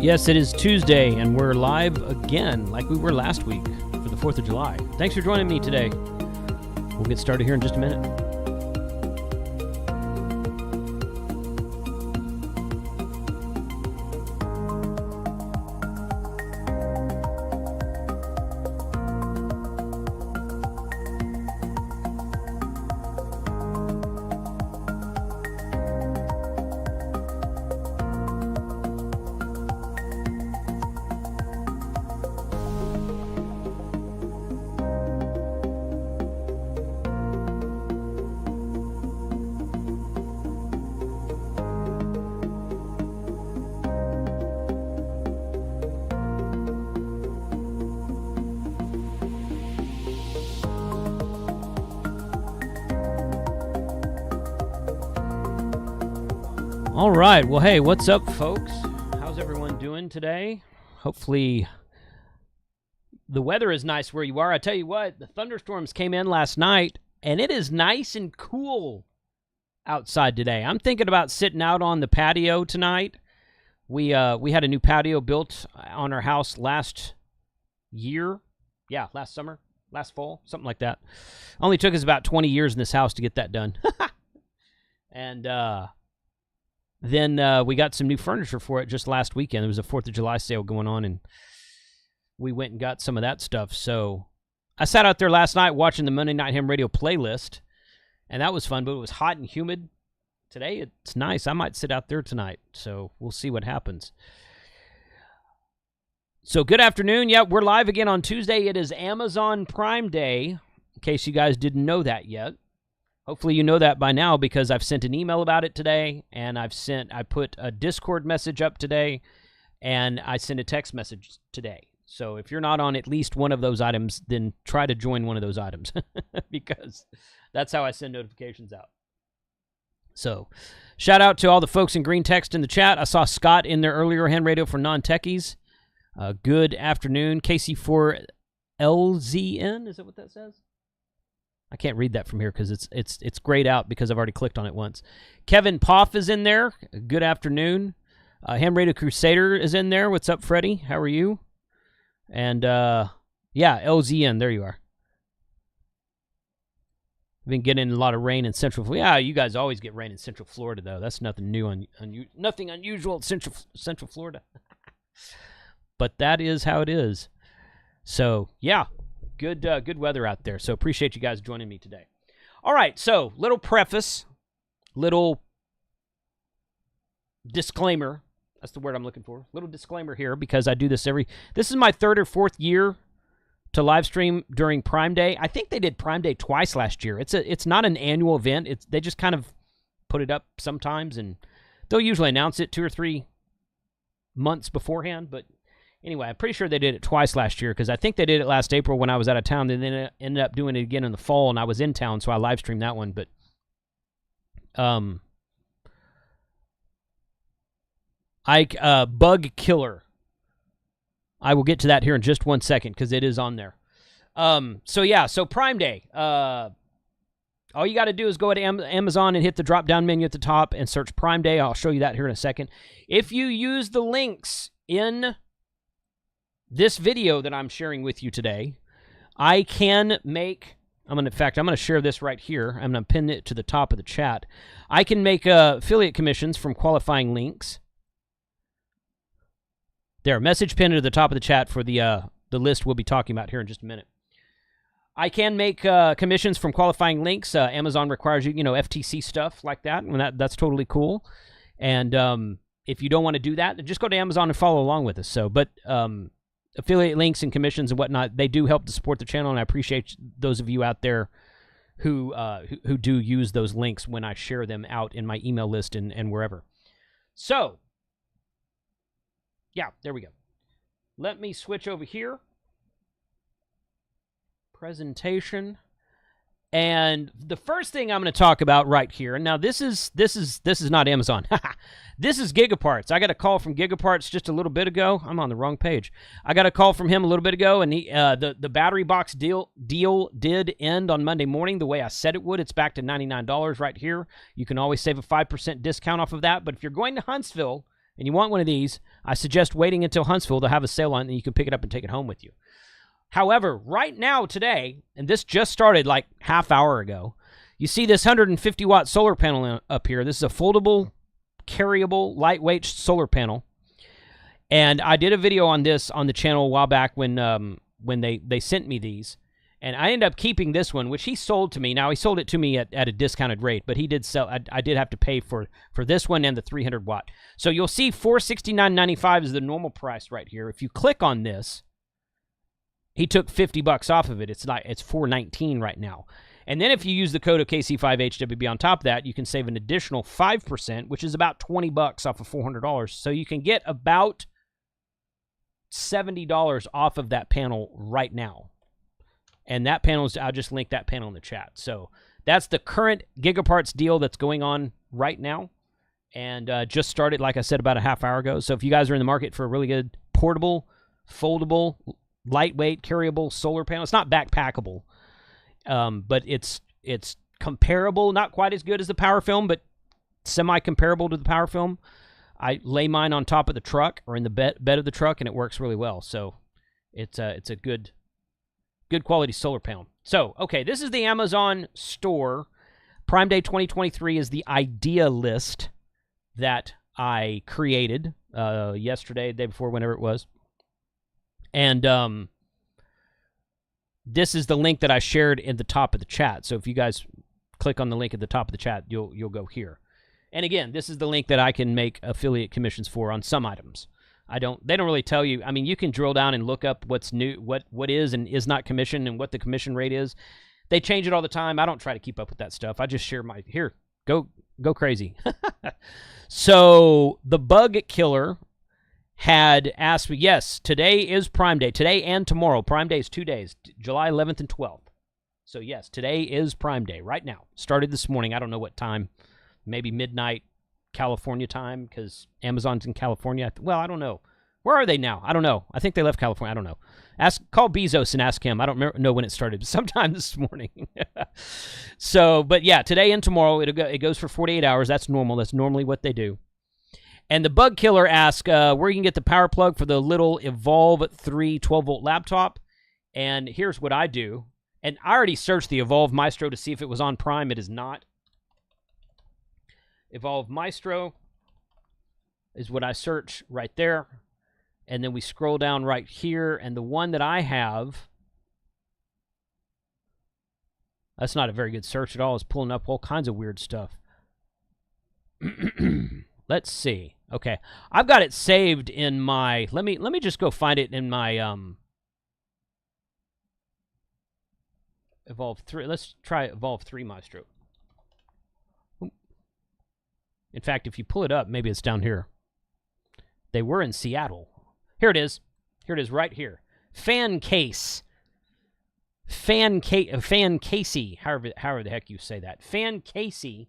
Yes, it is Tuesday, and we're live again like we were last week for the 4th of July. Thanks for joining me today. We'll get started here in just a minute. All right. Well, hey, what's up, folks? How's everyone doing today? Hopefully the weather is nice where you are. I tell you what, the thunderstorms came in last night, and it is nice and cool outside today. I'm thinking about sitting out on the patio tonight. We had a new patio built on our house last year. Yeah, last summer, last fall, something like that. Only took us about 20 years in this house to get that done. And then we got some new furniture for it just last weekend. There was a 4th of July sale going on, and we went and got some of that stuff. So I sat out there last night watching the Monday Night Ham Radio playlist, and that was fun, but it was hot and humid. Today it's nice. I might sit out there tonight, so we'll see what happens. So good afternoon. Yeah, we're live again on Tuesday. It is Amazon Prime Day, in case you guys didn't know that yet. Hopefully you know that by now because I've sent an email about it today, and I put a Discord message up today, and I sent a text message today. So if you're not on at least one of those items, then try to join one of those items because that's how I send notifications out. So shout out to all the folks in green text in the chat. I saw Scott in there earlier, Ham Radio for Non-Techies. Good afternoon. KC4LZN, is that what that says? I can't read that from here because it's grayed out because I've already clicked on it once. Kevin Poff is in there. Good afternoon. Ham Radio Crusader is in there. What's up, Freddie? How are you? And yeah, LZN. There you are. Been getting a lot of rain in Central Florida. Yeah, you guys always get rain in Central Florida, though. That's nothing new, nothing unusual in Central Florida. But that is how it is. So yeah. Good weather out there, so appreciate you guys joining me today. All right, so little preface, little disclaimer. That's the word I'm looking for. Little disclaimer here because I do this this is my 3rd or 4th year to live stream during Prime Day. I think they did Prime Day twice last year. It's not an annual event. They just kind of put it up sometimes, and they'll usually announce it 2 or 3 months beforehand, but anyway, I'm pretty sure they did it twice last year because I think they did it last April when I was out of town. They then ended up doing it again in the fall, and I was in town, so I live streamed that one. But Bug Killer. I will get to that here in just 1 second because it is on there. So Prime Day. All you got to do is go to Amazon and hit the drop-down menu at the top and search Prime Day. I'll show you that here in a second. If you use the links in this video that I'm sharing with you today, I can make, I'm going to share this right here. I'm going to pin it to the top of the chat. I can make affiliate commissions from qualifying links. There, message pinned to the top of the chat for the list we'll be talking about here in just a minute. I can make commissions from qualifying links. Amazon requires you, FTC stuff like that, and that's totally cool. And if you don't want to do that, just go to Amazon and follow along with us. So, but affiliate links and commissions and whatnot, they do help to support the channel, and I appreciate those of you out there who do use those links when I share them out in my email list and wherever. So, yeah, there we go. Let me switch over here. Presentation. And the first thing I'm going to talk about right here, now this is not Amazon. This is Gigaparts. I got a call from Gigaparts just a little bit ago. I'm on the wrong page. I got a call from him a little bit ago, and the battery box deal did end on Monday morning the way I said it would. It's back to $99 right here. You can always save a 5% discount off of that. But if you're going to Huntsville and you want one of these, I suggest waiting until Huntsville. They'll have a sale on it, and you can pick it up and take it home with you. However, right now, today, and this just started like half hour ago, you see this 150-watt solar panel up here. This is a foldable, carryable, lightweight solar panel. And I did a video on this on the channel a while back when they sent me these. And I ended up keeping this one, which he sold to me. Now, he sold it to me at a discounted rate, but he did sell. I did have to pay for this one and the 300-watt. So you'll see $469.95 is the normal price right here. If you click on this, he took $50 off of it. It's $419 right now. And then if you use the code of KC5HWB on top of that, you can save an additional 5%, which is about $20 off of $400. So you can get about $70 off of that panel right now. And that panel is, I'll just link that panel in the chat. So that's the current Gigaparts deal that's going on right now. And just started, like I said, about a half hour ago. So if you guys are in the market for a really good portable, foldable, lightweight, carryable solar panel, it's not backpackable, but it's comparable, not quite as good as the Power Film, but semi-comparable to the Power Film. I lay mine on top of the truck or in the bed of the truck, and it works really well. So it's a good quality solar panel. So, okay, this is the Amazon store. Prime Day 2023 is the idea list that I created yesterday, the day before, whenever it was. And this is the link that I shared in the top of the chat. So if you guys click on the link at the top of the chat, you'll go here. And again, this is the link that I can make affiliate commissions for on some items. They don't really tell you. I mean, you can drill down and look up what's new, what is and is not commission, and what the commission rate is. They change it all the time. I don't try to keep up with that stuff. I just share my, here, go crazy. So the Bug Killer had asked me, yes, today is Prime Day. Today and tomorrow. Prime Day is 2 days, July 11th and 12th. So yes, today is Prime Day right now. Started this morning. I don't know what time. Maybe midnight California time, because Amazon's in California. Well, I don't know. Where are they now? I don't know. I think they left California. I don't know. Call Bezos and ask him. I don't know when it started, but sometime this morning. So, but yeah, today and tomorrow, it goes for 48 hours. That's normal. That's normally what they do. And the Bug Killer asked where you can get the power plug for the little Evolve 3 12-volt laptop. And here's what I do. And I already searched the Evolve Maestro to see if it was on Prime. It is not. Evolve Maestro is what I search right there. And then we scroll down right here. And the one that I have, that's not a very good search at all. It's pulling up all kinds of weird stuff. Let's see. Okay. I've got it saved in my, let me just go find it in my Evolve 3. Let's try Evolve 3 Maestro. In fact, if you pull it up, maybe it's down here. They were in Seattle. Here it is. Here it is right here. Fan Case. Fan Casey, however the heck you say that. Fan Casey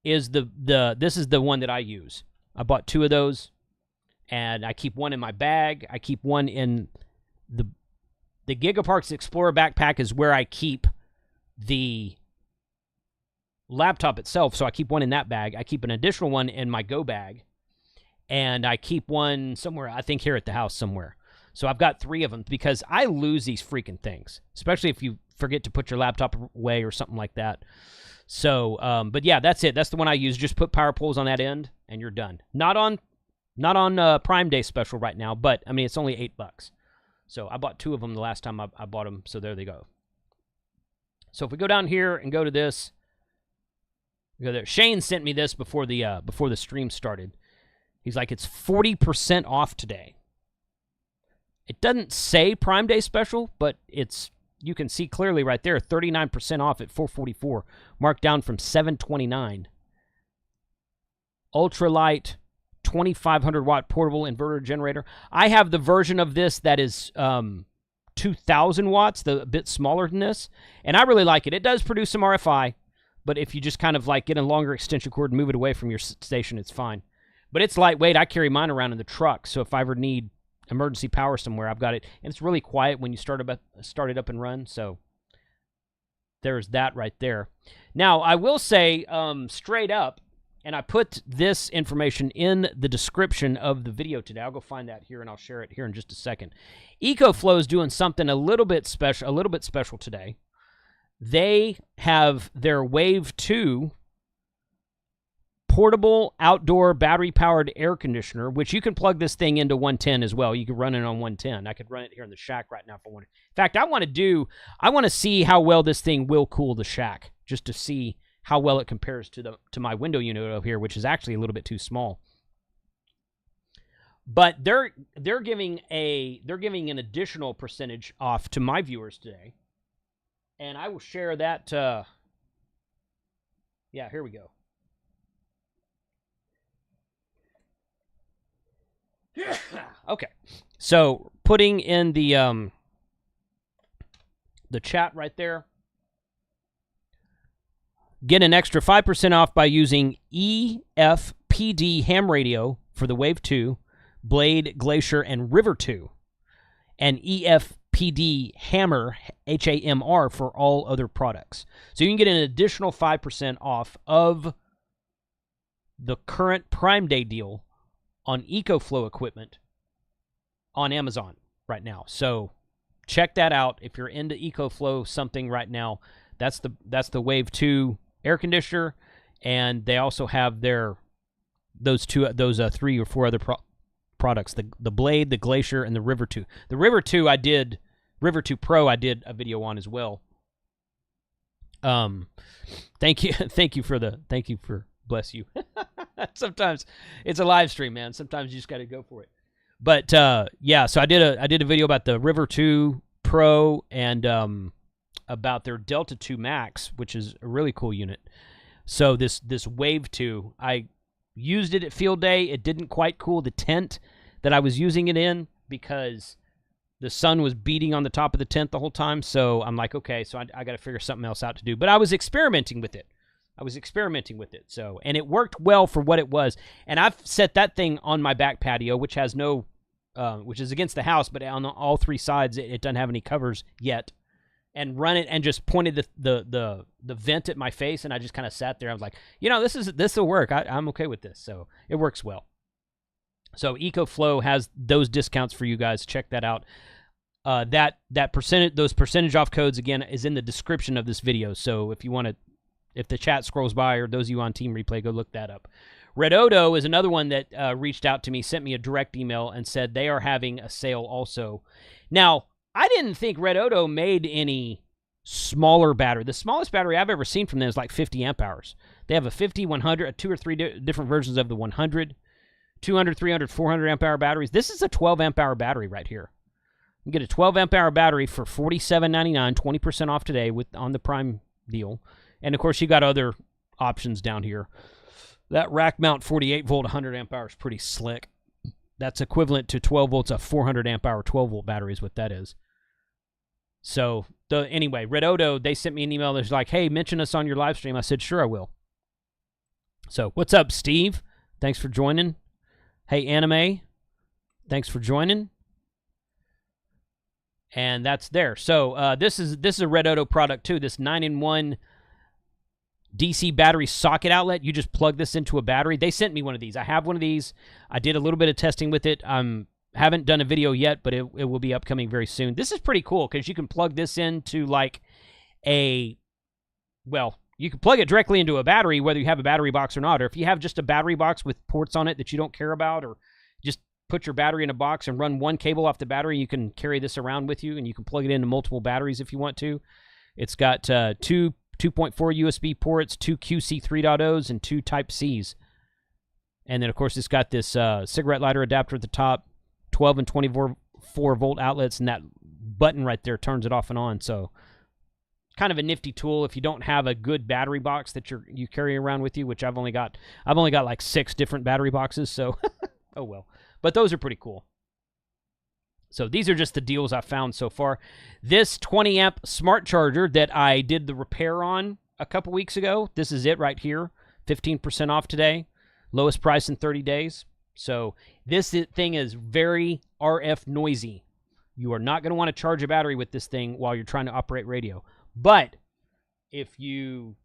is this is the one that I use. I bought 2 of those, and I keep one in my bag. I keep one in the Gigaparts Explorer backpack is where I keep the laptop itself, so I keep one in that bag. I keep an additional one in my go bag, and I keep one somewhere, I think here at the house somewhere. So I've got 3 of them because I lose these freaking things, especially if you forget to put your laptop away or something like that. So, but yeah, that's it. That's the one I use. Just put power poles on that end, and you're done. Not on Prime Day special right now, but I mean it's only $8. So I bought 2 of them the last time I bought them. So there they go. So if we go down here and go to this. Go there. Shane sent me this before the stream started. He's like, it's 40% off today. It doesn't say Prime Day special, but you can see clearly right there, 39% off at $444, marked down from $729. Ultralight 2,500 watt portable inverter generator. I have the version of this that is 2,000 watts, a bit smaller than this, and I really like it. It does produce some RFI. But if you just kind of like get a longer extension cord and move it away from your station, it's fine. But it's lightweight. I carry mine around in the truck, so if I ever need emergency power somewhere, I've got it. And it's really quiet when you start it up and run, so there's that right there. Now, I will say straight up, And I put this information in the description of the video today. I'll go find that here, and I'll share it here in just a second. EcoFlow is doing something a little bit special today. They have their Wave 2 portable outdoor battery-powered air conditioner, which you can plug this thing into 110 as well. You can run it on 110. I could run it here in the shack right now if I wanted. In fact, I want to see how well this thing will cool the shack, just to see how well it compares to my window unit over here, which is actually a little bit too small. But they're giving an additional percentage off to my viewers today, and I will share that. Yeah, here we go. Okay, so putting in the chat right there. Get an extra 5% off by using EFPDHAMRADIO for the Wave 2, Blade, Glacier, and River 2, and EFPDHAMR, H-A-M-R, for all other products. So you can get an additional 5% off of the current Prime Day deal on EcoFlow equipment on Amazon right now. So check that out if you're into EcoFlow something right now. That's the Wave 2 air conditioner, and they also have those 3 or 4 other products: the Blade, the Glacier, and the River 2. The River 2 River 2 Pro I did a video on as well. Thank you for bless you. Sometimes it's a live stream, man. Sometimes you just got to go for it. But yeah, so I did a video about the River 2 Pro and about their Delta 2 Max, which is a really cool unit. So this Wave 2, I used it at field day. It didn't quite cool the tent that I was using it in because the sun was beating on the top of the tent the whole time. So I'm like, okay, so I got to figure something else out to do. But I was experimenting with it. So, and it worked well for what it was. And I've set that thing on my back patio, which has no, which is against the house, but on all 3 sides, it doesn't have any covers yet. And run it and just pointed the vent at my face, and I just kind of sat there. I was like, this will work. I'm okay with this. So it works well. So EcoFlow has those discounts for you guys. Check that out. Those percentage off codes again is in the description of this video. So if the chat scrolls by, or those of you on Team Replay, go look that up. Red Odo is another one that reached out to me, sent me a direct email, and said they are having a sale also. Now, I didn't think Red Odo made any smaller battery. The smallest battery I've ever seen from them is like 50 amp hours. They have a 50, 100, 2 or 3 different versions of the 100, 200, 300, 400 amp hour batteries. This is a 12 amp hour battery right here. You get a 12 amp hour battery for $47.99, 20% off today on the Prime deal. And of course, you got other options down here. That rack mount 48 volt, 100 amp hour is pretty slick. That's equivalent to 12 volts, a 400 amp hour 12 volt battery is what that is. So, anyway, Red Odo, they sent me an email that's like, hey, mention us on your live stream. I said, sure, I will. So, what's up, Steve? Thanks for joining. Hey, Anime, thanks for joining. And that's there. So, this is a Red Odo product, too. This 9-in-1 DC battery socket outlet. You just plug this into a battery. They sent me one of these. I have one of these. I did a little bit of testing with it. Haven't done a video yet, but it will be upcoming very soon. This is pretty cool because you can plug this into like you can plug it directly into a battery, whether you have a battery box or not. Or if you have just a battery box with ports on it that you don't care about, or just put your battery in a box and run one cable off the battery, you can carry this around with you, and you can plug it into multiple batteries if you want to. It's got 2 2.4 USB ports, 2 QC 3.0s, and 2 Type-Cs. And then, of course, it's got this cigarette lighter adapter at the top, 12 and 24 volt outlets, and that button right there turns it off and on. So, kind of a nifty tool if you don't have a good battery box that you carry around with you, which I've only got like 6 different battery boxes, so oh well. But those are pretty cool. So these are just the deals I've found so far. This 20 amp smart charger that I did the repair on a couple weeks ago, this is it right here. 15% off today. Lowest price in 30 days. So this thing is very RF noisy. You are not going to want to charge a battery with this thing while you're trying to operate radio. But if you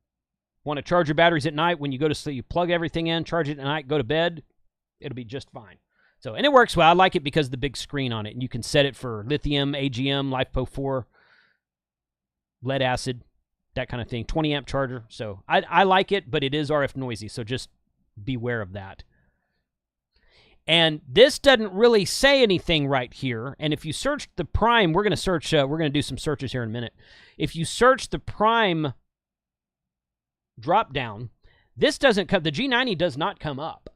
Want to charge your batteries at night when you go to sleep. You plug everything in, charge it at night, go to bed. It'll be just fine. So, and it works well. I like it because of the big screen on it. And you can set it for lithium, AGM, LiFePO4, lead acid, that kind of thing. 20-amp charger. So I like it, but it is RF noisy. So just beware of that. And this doesn't really say anything right here. And if you search the Prime, we're going to search, we're going to do some searches here in a minute. If you search the Prime drop down, this doesn't come, the G90 does not come up.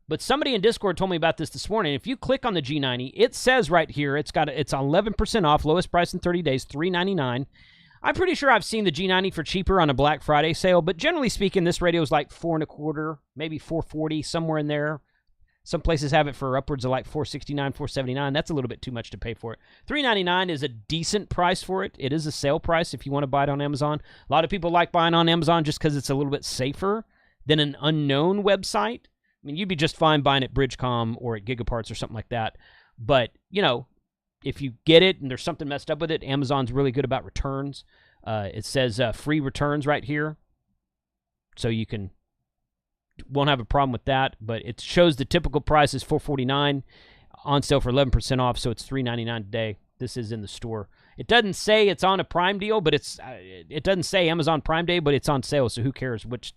But somebody in Discord told me about this morning. If you click on the G90, it says right here, it's 11% off, lowest price in 30 days, $399. I'm pretty sure I've seen the G90 for cheaper on a Black Friday sale, but generally speaking, this radio is like $4.25, maybe $440, somewhere in there. Some places have it for upwards of like $469, $479. That's a little bit too much to pay for it. $399 is a decent price for it. It is a sale price if you want to buy it on Amazon. A lot of people like buying on Amazon just because it's a little bit safer than an unknown website. I mean, you'd be just fine buying at Bridgecom or at Gigaparts or something like that. But, you know, if you get it and there's something messed up with it, Amazon's really good about returns. It says free returns right here. So you won't have a problem with that. But it shows the typical price is $449 on sale for 11% off. So it's $399 today. This is in the store. It doesn't say it's on a Prime deal, but it doesn't say Amazon Prime Day, but it's on sale. So who cares which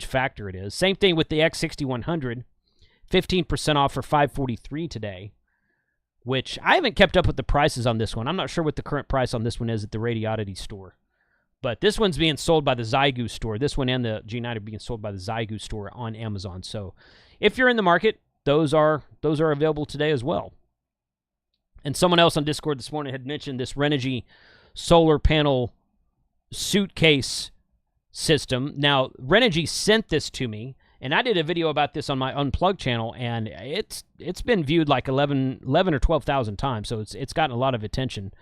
factor it is. Same thing with the X6100, 15% off for $543 today, which I haven't kept up with the prices on this one. I'm not sure what the current price on this one is at the Radioddity store. But this one's being sold by the Zygu store. This one and the G90 are being sold by the Zygu store on Amazon. So if you're in the market, those are available today as well. And someone else on Discord this morning had mentioned this Renogy solar panel suitcase system. Now, Renogy sent this to me, and I did a video about this on my Unplugged channel, and it's been viewed like 11 or 12,000 times. So it's gotten a lot of attention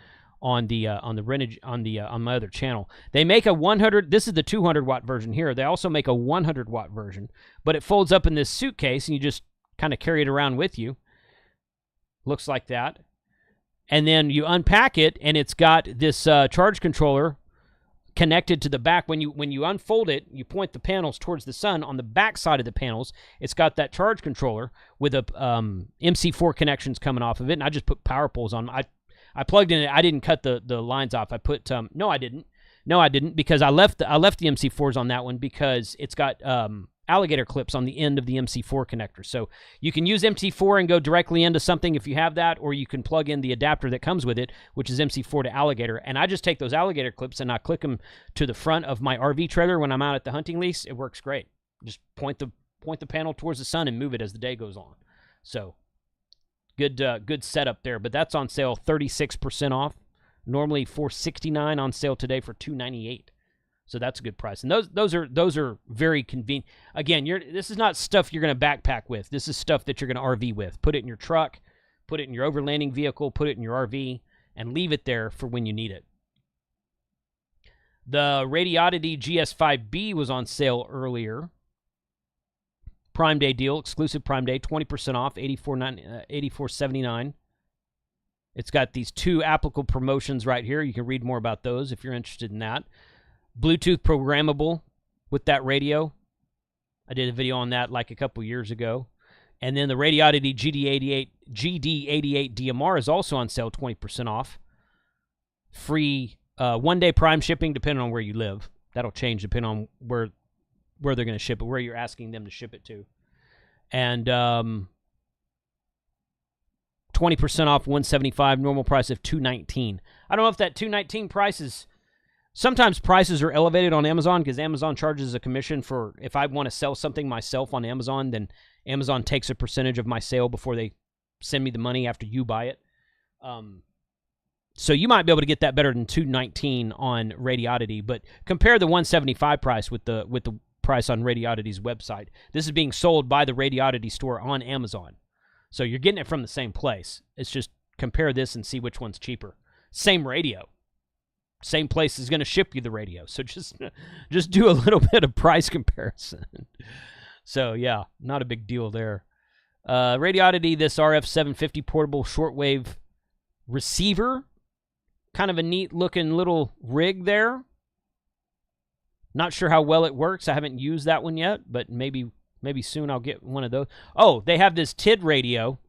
on the Renogy on my other channel. They make a 100. This is the 200 watt version here. They also make a 100 watt version, but it folds up in this suitcase, and you just kind of carry it around with you. Looks like that, and then you unpack it, and it's got this charge controller connected to the back. When you unfold it, you point the panels towards the sun. On the back side of the panels, it's got that charge controller with a MC4 connections coming off of it, and I just put power poles on. I plugged in it. I didn't cut the lines off. I put no, I didn't because I left the MC4s on that one because it's got alligator clips on the end of the MC4 connector. So you can use MC4 and go directly into something if you have that, or you can plug in the adapter that comes with it, which is MC4 to alligator. And I just take those alligator clips and I click them to the front of my RV trailer when I'm out at the hunting lease. It works great. Just point the panel towards the sun and move it as the day goes on. So good setup there. But that's on sale 36% off. Normally $469 on sale today for $298. So that's a good price. And those are very convenient. Again, this is not stuff you're going to backpack with. This is stuff that you're going to RV with. Put it in your truck, put it in your overlanding vehicle, put it in your RV, and leave it there for when you need it. The Radioddity GS5B was on sale earlier. Prime Day deal, exclusive Prime Day, 20% off, $84.79. It's got these two applicable promotions right here. You can read more about those if you're interested in that. Bluetooth programmable with that radio. I did a video on that like a couple years ago. And then the Radioddity GD88 DMR is also on sale, 20% off. Free one-day Prime shipping depending on where you live. That'll change depending on where they're going to ship it, where you're asking them to ship it to. And 20% off, $175, normal price of $219. I don't know if that $219 price is... Sometimes prices are elevated on Amazon because Amazon charges a commission for, if I want to sell something myself on Amazon, then Amazon takes a percentage of my sale before they send me the money after you buy it. So you might be able to get that better than $219 on Radioddity, but compare the $175 price with the price on Radioddity's website. This is being sold by the Radioddity store on Amazon. So you're getting it from the same place. It's just compare this and see which one's cheaper. Same radio. Same place is going to ship you the radio. So just do a little bit of price comparison. So, yeah, not a big deal there. Radioddity, this RF750 portable shortwave receiver. Kind of a neat-looking little rig there. Not sure how well it works. I haven't used that one yet, but maybe soon I'll get one of those. Oh, they have this TID radio,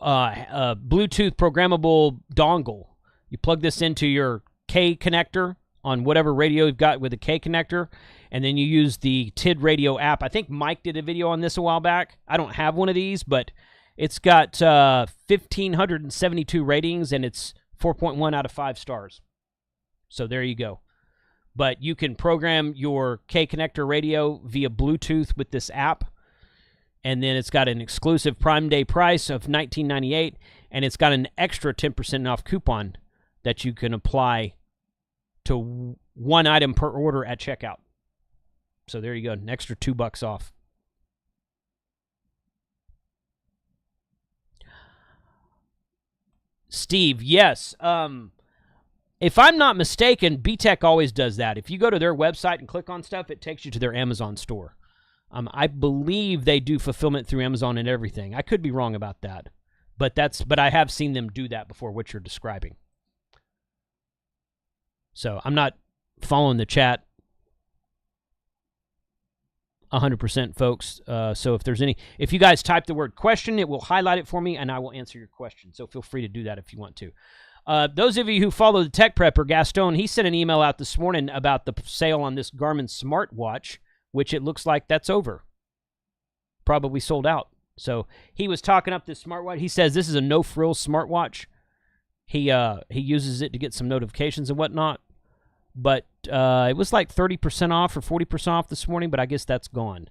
Bluetooth programmable dongle. You plug this into your K connector on whatever radio you've got with a K connector, and then you use the TID radio app. I think Mike did a video on this a while back. I don't have one of these, but it's got 1,572 ratings, and it's 4.1 out of 5 stars. So there you go. But you can program your K connector radio via Bluetooth with this app, and then it's got an exclusive Prime Day price of $19.98, and it's got an extra 10% off coupon that you can apply to one item per order at checkout. So there you go, an extra $2 off. Steve, yes. If I'm not mistaken, BTech always does that. If you go to their website and click on stuff, it takes you to their Amazon store. I believe they do fulfillment through Amazon and everything. I could be wrong about that, but I have seen them do that before, what you're describing. So I'm not following the chat 100%, folks. So if you guys type the word question, it will highlight it for me, and I will answer your question. So feel free to do that if you want to. Those of you who follow the Tech Prepper, Gaston, he sent an email out this morning about the sale on this Garmin smartwatch, which it looks like that's over. Probably sold out. So he was talking up this smartwatch. He says this is a no-frills smartwatch. He uses it to get some notifications and whatnot. But it was like 30% off or 40% off this morning, but I guess that's gone.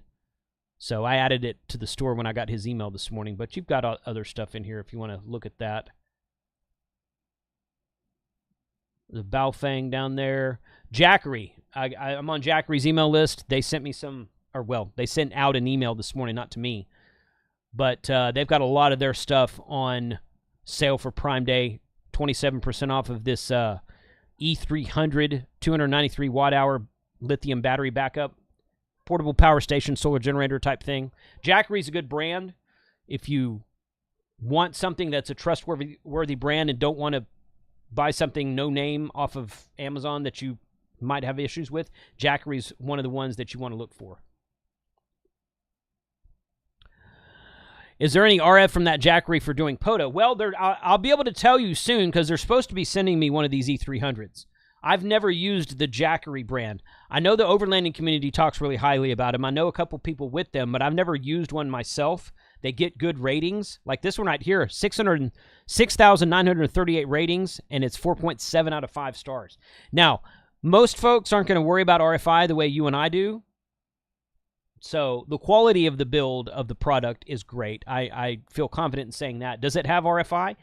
So I added it to the store when I got his email this morning. But you've got other stuff in here if you want to look at that. The Baofeng down there. Jackery. I'm on Jackery's email list. They sent me they sent out an email this morning, not to me. But they've got a lot of their stuff on sale for Prime Day. 27% off of this E300 293 watt-hour lithium battery backup. Portable power station, solar generator type thing. Jackery's a good brand. If you want something that's a trustworthy brand and don't want to buy something no name off of Amazon that you might have issues with, Jackery's one of the ones that you want to look for. Is there any RF from that Jackery for doing POTA? Well, I'll be able to tell you soon because they're supposed to be sending me one of these E300s. I've never used the Jackery brand. I know the overlanding community talks really highly about them. I know a couple people with them, but I've never used one myself. They get good ratings. Like this one right here, 6,938 ratings, and it's 4.7 out of 5 stars. Now, most folks aren't going to worry about RFI the way you and I do. So the quality of the build of the product is great. I feel confident in saying that. Does it have RFI?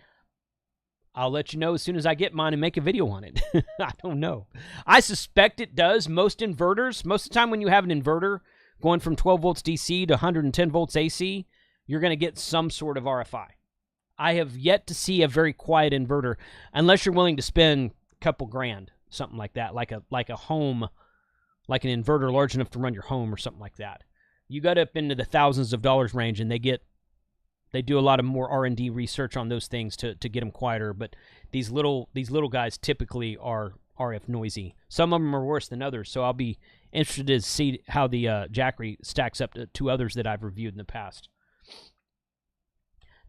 I'll let you know as soon as I get mine and make a video on it. I don't know. I suspect it does. Most inverters, most of the time when you have an inverter going from 12 volts DC to 110 volts AC, you're going to get some sort of RFI. I have yet to see a very quiet inverter, unless you're willing to spend a couple grand, something like that, like a home, like an inverter large enough to run your home or something like that. You got up into the thousands of dollars range, and they do a lot of more R&D research on those things to get them quieter. But these little guys typically are RF noisy. Some of them are worse than others. So I'll be interested to see how the Jackery stacks up to others that I've reviewed in the past.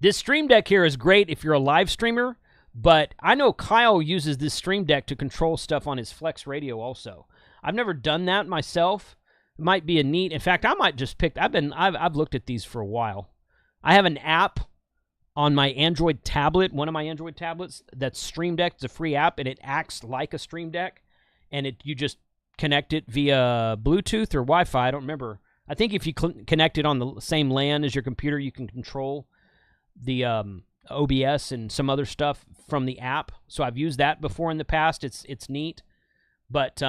This Stream Deck here is great if you're a live streamer, but I know Kyle uses this Stream Deck to control stuff on his Flex radio also. I've never done that myself. It might be a neat. In fact, I might just pick. I've looked at these for a while. I have an app on my Android tablet, one of my Android tablets, that's Stream Deck. It's a free app, and it acts like a Stream Deck. And you just connect it via Bluetooth or Wi-Fi. I don't remember. I think if you connect it on the same LAN as your computer, you can control the OBS and some other stuff from the app. So I've used that before in the past. It's neat. But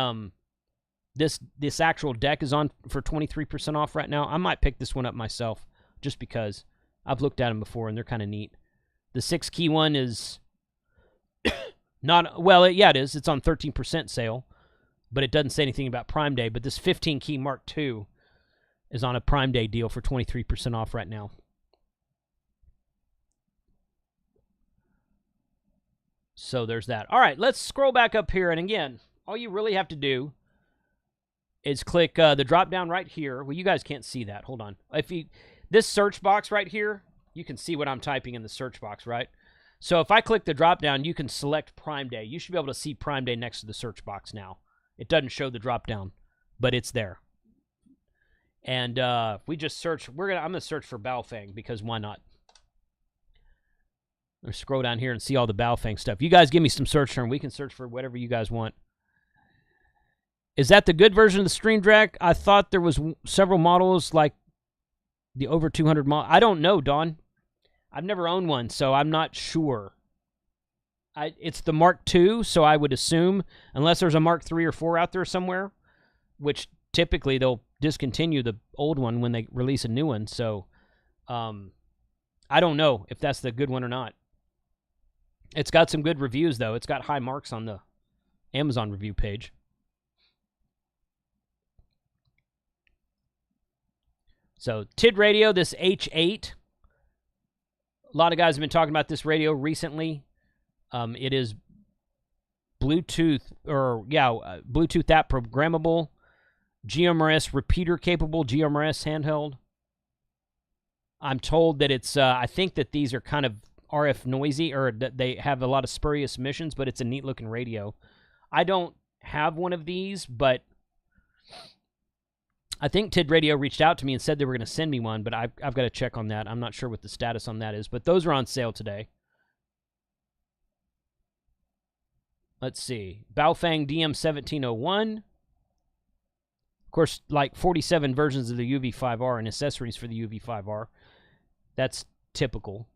this actual deck is on for 23% off right now. I might pick this one up myself just because I've looked at them before and they're kind of neat. The 6-key one is not, well, yeah, it is. It's on 13% sale, but it doesn't say anything about Prime Day. But this 15-key Mark II is on a Prime Day deal for 23% off right now. So there's that. All right, let's scroll back up here. And again, all you really have to do is click the drop down right here. Well, you guys can't see that. Hold on. This search box right here, you can see what I'm typing in the search box, right? So if I click the drop down, you can select Prime Day. You should be able to see Prime Day next to the search box now. It doesn't show the drop down, but it's there. And if we just search, I'm gonna search for Baofeng because why not? Or scroll down here and see all the Baofeng stuff. You guys give me some search term. We can search for whatever you guys want. Is that the good version of the Stream Deck? I thought there was several models like the over 200 model. I don't know, Dawn. I've never owned one, so I'm not sure. It's the Mark II, so I would assume, unless there's a Mark III or IV out there somewhere, which typically they'll discontinue the old one when they release a new one. So I don't know if that's the good one or not. It's got some good reviews, though. It's got high marks on the Amazon review page. So, TID radio, this H8. A lot of guys have been talking about this radio recently. It is Bluetooth, Bluetooth app programmable, GMRS repeater capable, GMRS handheld. I'm told that it's, I think that these are kind of RF noisy, or that they have a lot of spurious emissions, but it's a neat looking radio. I don't have one of these, but I think TID Radio reached out to me and said they were going to send me one, but I've got to check on that. I'm not sure what the status on that is, but those are on sale today. Let's see. Baofeng DM1701. Of course, like 47 versions of the UV5R and accessories for the UV5R. That's typical.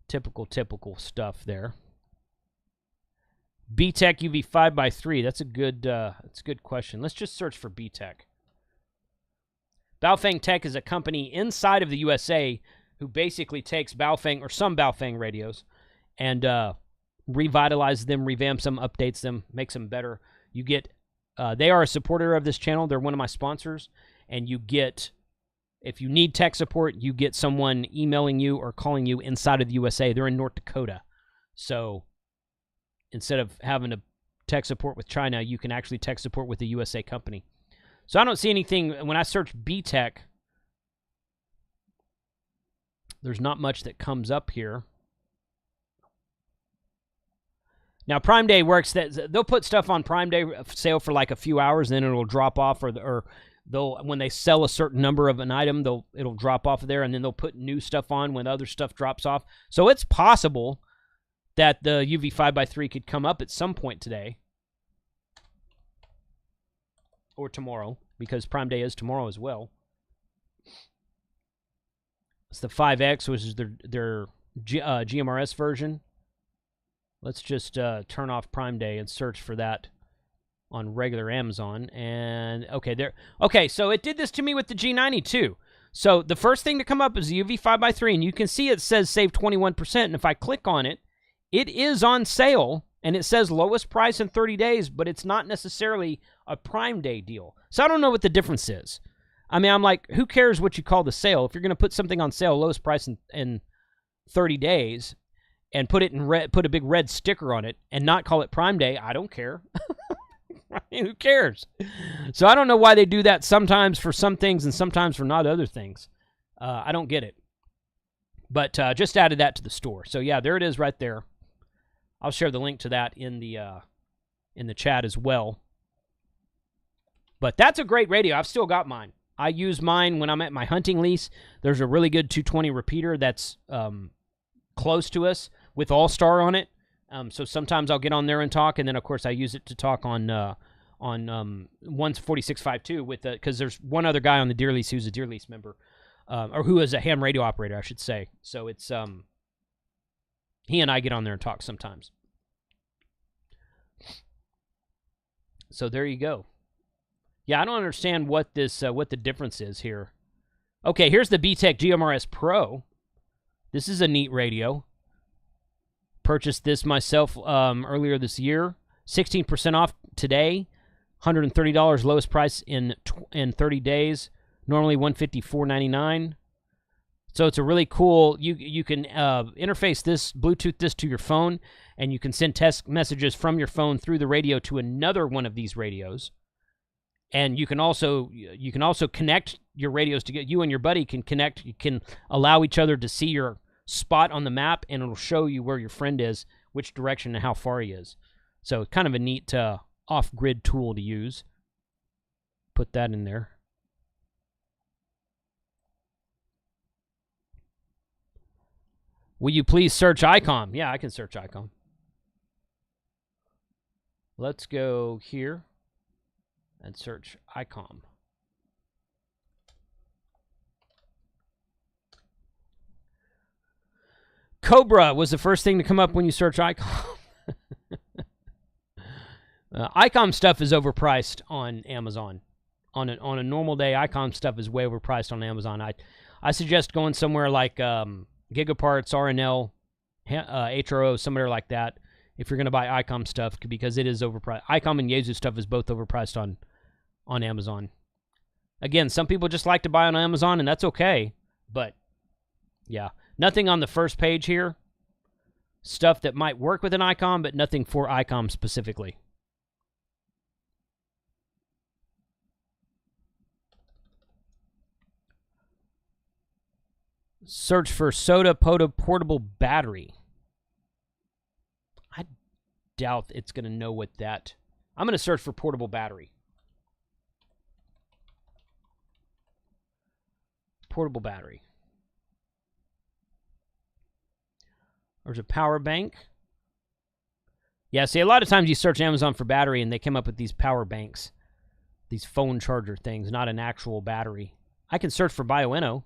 Typical stuff there. BTEC UV5x3. That's a good question. Let's just search for BTEC. Baofeng Tech is a company inside of the USA who basically takes Baofeng or some Baofeng radios and revitalizes them, revamps them, updates them, makes them better. You get they are a supporter of this channel. They're one of my sponsors, and you get, if you need tech support, you get someone emailing you or calling you inside of the USA. They're in North Dakota. So instead of having to tech support with China, you can actually tech support with the USA company. So I don't see anything. When I search BTEC, there's not much that comes up here. Now, Prime Day works that they'll put stuff on Prime Day sale for like a few hours, then it'll drop off, or they'll, when they sell a certain number of an item, it'll drop off of there, and then they'll put new stuff on when other stuff drops off. So it's possible that the UV5x3 could come up at some point today or tomorrow, because Prime Day is tomorrow as well. It's the 5X, which is their GMRS version. Let's just turn off Prime Day and search for that on regular Amazon. And okay, so it did this to me with the G90 too. So the first thing to come up is the UV5x3, and you can see it says save 21%. And if I click on it, it is on sale, and it says lowest price in 30 days, but it's not necessarily a Prime Day deal. So I don't know what the difference is. I mean, I'm like, who cares what you call the sale? If you're going to put something on sale, lowest price in 30 days, and put it in red, put a big red sticker on it, and not call it Prime Day, I don't care. I mean, who cares? So I don't know why they do that sometimes for some things and sometimes for not other things. I don't get it. But just added that to the store. So yeah, there it is right there. I'll share the link to that in the chat as well. But that's a great radio. I've still got mine. I use mine when I'm at my hunting lease. There's a really good 220 repeater that's close to us with All-Star on it. So sometimes I'll get on there and talk, and then of course I use it to talk on 14652 with because there's one other guy on the deer lease who's a deer lease member, or who is a ham radio operator, I should say. So it's he and I get on there and talk sometimes. So there you go. Yeah, I don't understand what this what the difference is here. Okay, here's the BTEC GMRS Pro. This is a neat radio. Purchased this myself earlier this year. 16% off today. $130 lowest price in 30 days. Normally $154.99. So it's a really cool. You can interface this, Bluetooth this to your phone, and you can send text messages from your phone through the radio to another one of these radios. And you can also connect your radios together. You and your buddy can connect. You can allow each other to see your spot on the map, and it'll show you where your friend is, which direction, and how far he is. So kind of a neat off-grid tool to use. Put that in there. Will you please search ICOM? Yeah, I can search ICOM. Let's go here and search ICOM. Cobra was the first thing to come up when you search ICOM. ICOM stuff is overpriced on Amazon. On a normal day, ICOM stuff is way overpriced on Amazon. I suggest going somewhere like Gigaparts, RNL, HRO, somewhere like that, if you're going to buy ICOM stuff, because it is overpriced. ICOM and Yaesu stuff is both overpriced on Amazon. Again, some people just like to buy on Amazon, and that's okay. But, yeah. Nothing on the first page here. Stuff that might work with an ICOM, but nothing for ICOM specifically. Search for soda portable battery. I doubt it's going to know what that... I'm going to search for portable battery. Portable battery. There's a power bank. Yeah, see, a lot of times you search Amazon for battery and they come up with these power banks. These phone charger things, not an actual battery. I can search for Bioenno.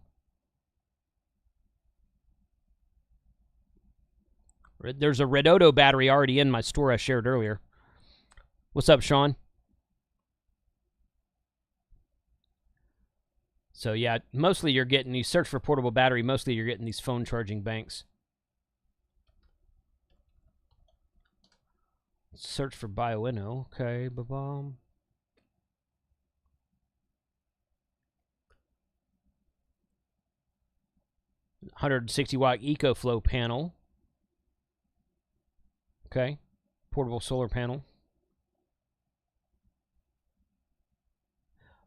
There's a Redodo battery already in my store I shared earlier. What's up, Sean? So, yeah, mostly you search for portable battery, mostly you're getting these phone charging banks. Search for Bioenno. Okay, ba-bum. $160-watt EcoFlow panel. Okay, portable solar panel.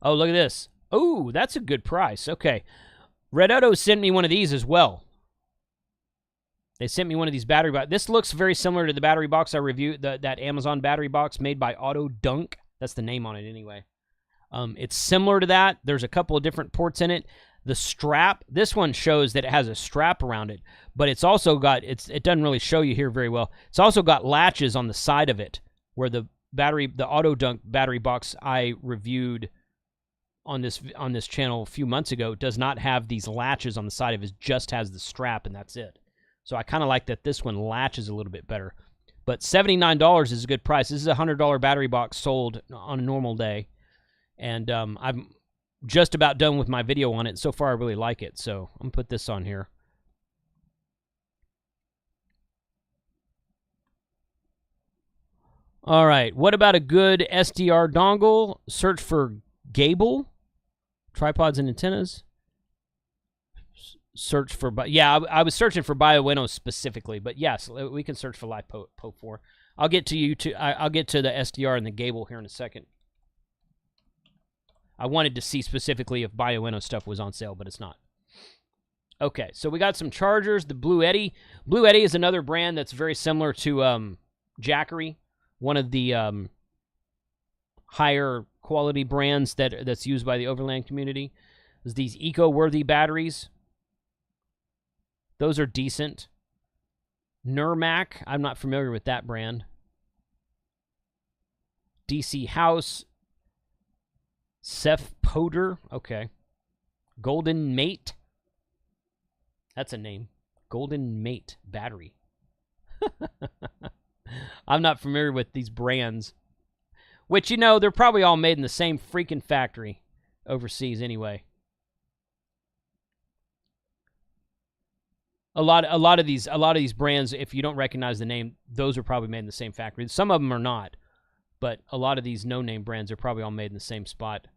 Oh, look at this. Oh, that's a good price. Okay, Redodo sent me one of these as well. They sent me one of these battery boxes. This looks very similar to the battery box I reviewed, that Amazon battery box made by Auto Dunk. That's the name on it anyway. It's similar to that. There's a couple of different ports in it. The strap, this one shows that it has a strap around it, but it's also got, it doesn't really show you here very well. It's also got latches on the side of it, where the Auto Dunk battery box I reviewed on this channel a few months ago does not have these latches on the side of it. It just has the strap, and that's it. So I kind of like that this one latches a little bit better. But $79 is a good price. This is a $100 battery box sold on a normal day. And I'm just about done with my video on it. So far, I really like it. So I'm going to put this on here. All right. What about a good SDR dongle? Search for Gable. Tripods and antennas. Search for, yeah, I was searching for Bioenno specifically, but yes, we can search for LiPo4. I'll get to you too. I'll get to the SDR and the Gable here in a second. I wanted to see specifically if Bioenno stuff was on sale, but it's not. Okay, so we got some chargers. The Blue Eddy. Blue Eddy is another brand that's very similar to Jackery, one of the higher quality brands that's used by the overland community. There's these eco-worthy batteries. Those are decent. Nurmac, I'm not familiar with that brand. DC House. Seth Poder, okay. Golden Mate. That's a name. Golden Mate battery. I'm not familiar with these brands. Which, you know, they're probably all made in the same freaking factory overseas anyway. A lot of these brands, if you don't recognize the name, those are probably made in the same factory. Some of them are not, but a lot of these no-name brands are probably all made in the same spot.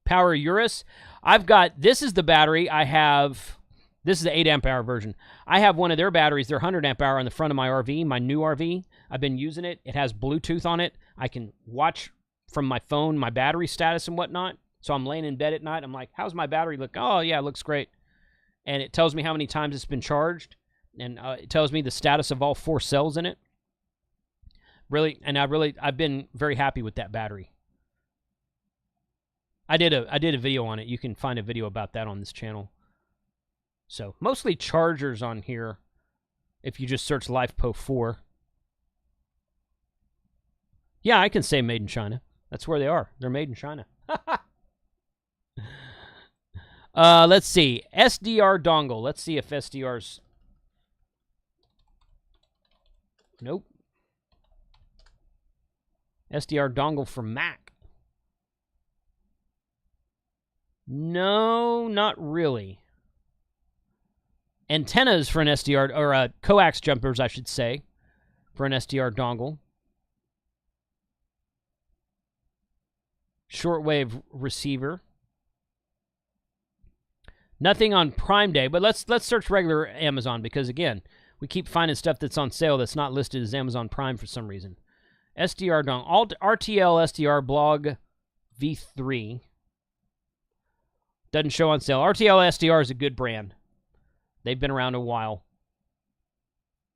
Power Urus. I've got, this is the battery I have. This is the 8 amp hour version. I have one of their batteries. They're 100 amp hour on the front of my RV, my new RV. I've been using it. It has Bluetooth on it. I can watch from my phone, my battery status and whatnot. So I'm laying in bed at night. I'm like, how's my battery look? Oh, yeah, it looks great. And it tells me how many times it's been charged. And it tells me the status of all 4 cells in it. Really, and I've been very happy with that battery. I did a video on it. You can find a video about that on this channel. So mostly chargers on here. If you just search LifePo 4. Yeah, I can say made in China. That's where they are. They're made in China. Let's see. SDR dongle. Let's see if SDR's... Nope. SDR dongle for Mac. No, not really. Antennas for an SDR, or coax jumpers, I should say, for an SDR dongle. Shortwave receiver. Nothing on Prime Day, but let's search regular Amazon, because again, we keep finding stuff that's on sale that's not listed as Amazon Prime for some reason. SDR dongle, RTL SDR blog V3. Doesn't show on sale. RTL SDR is a good brand. They've been around a while.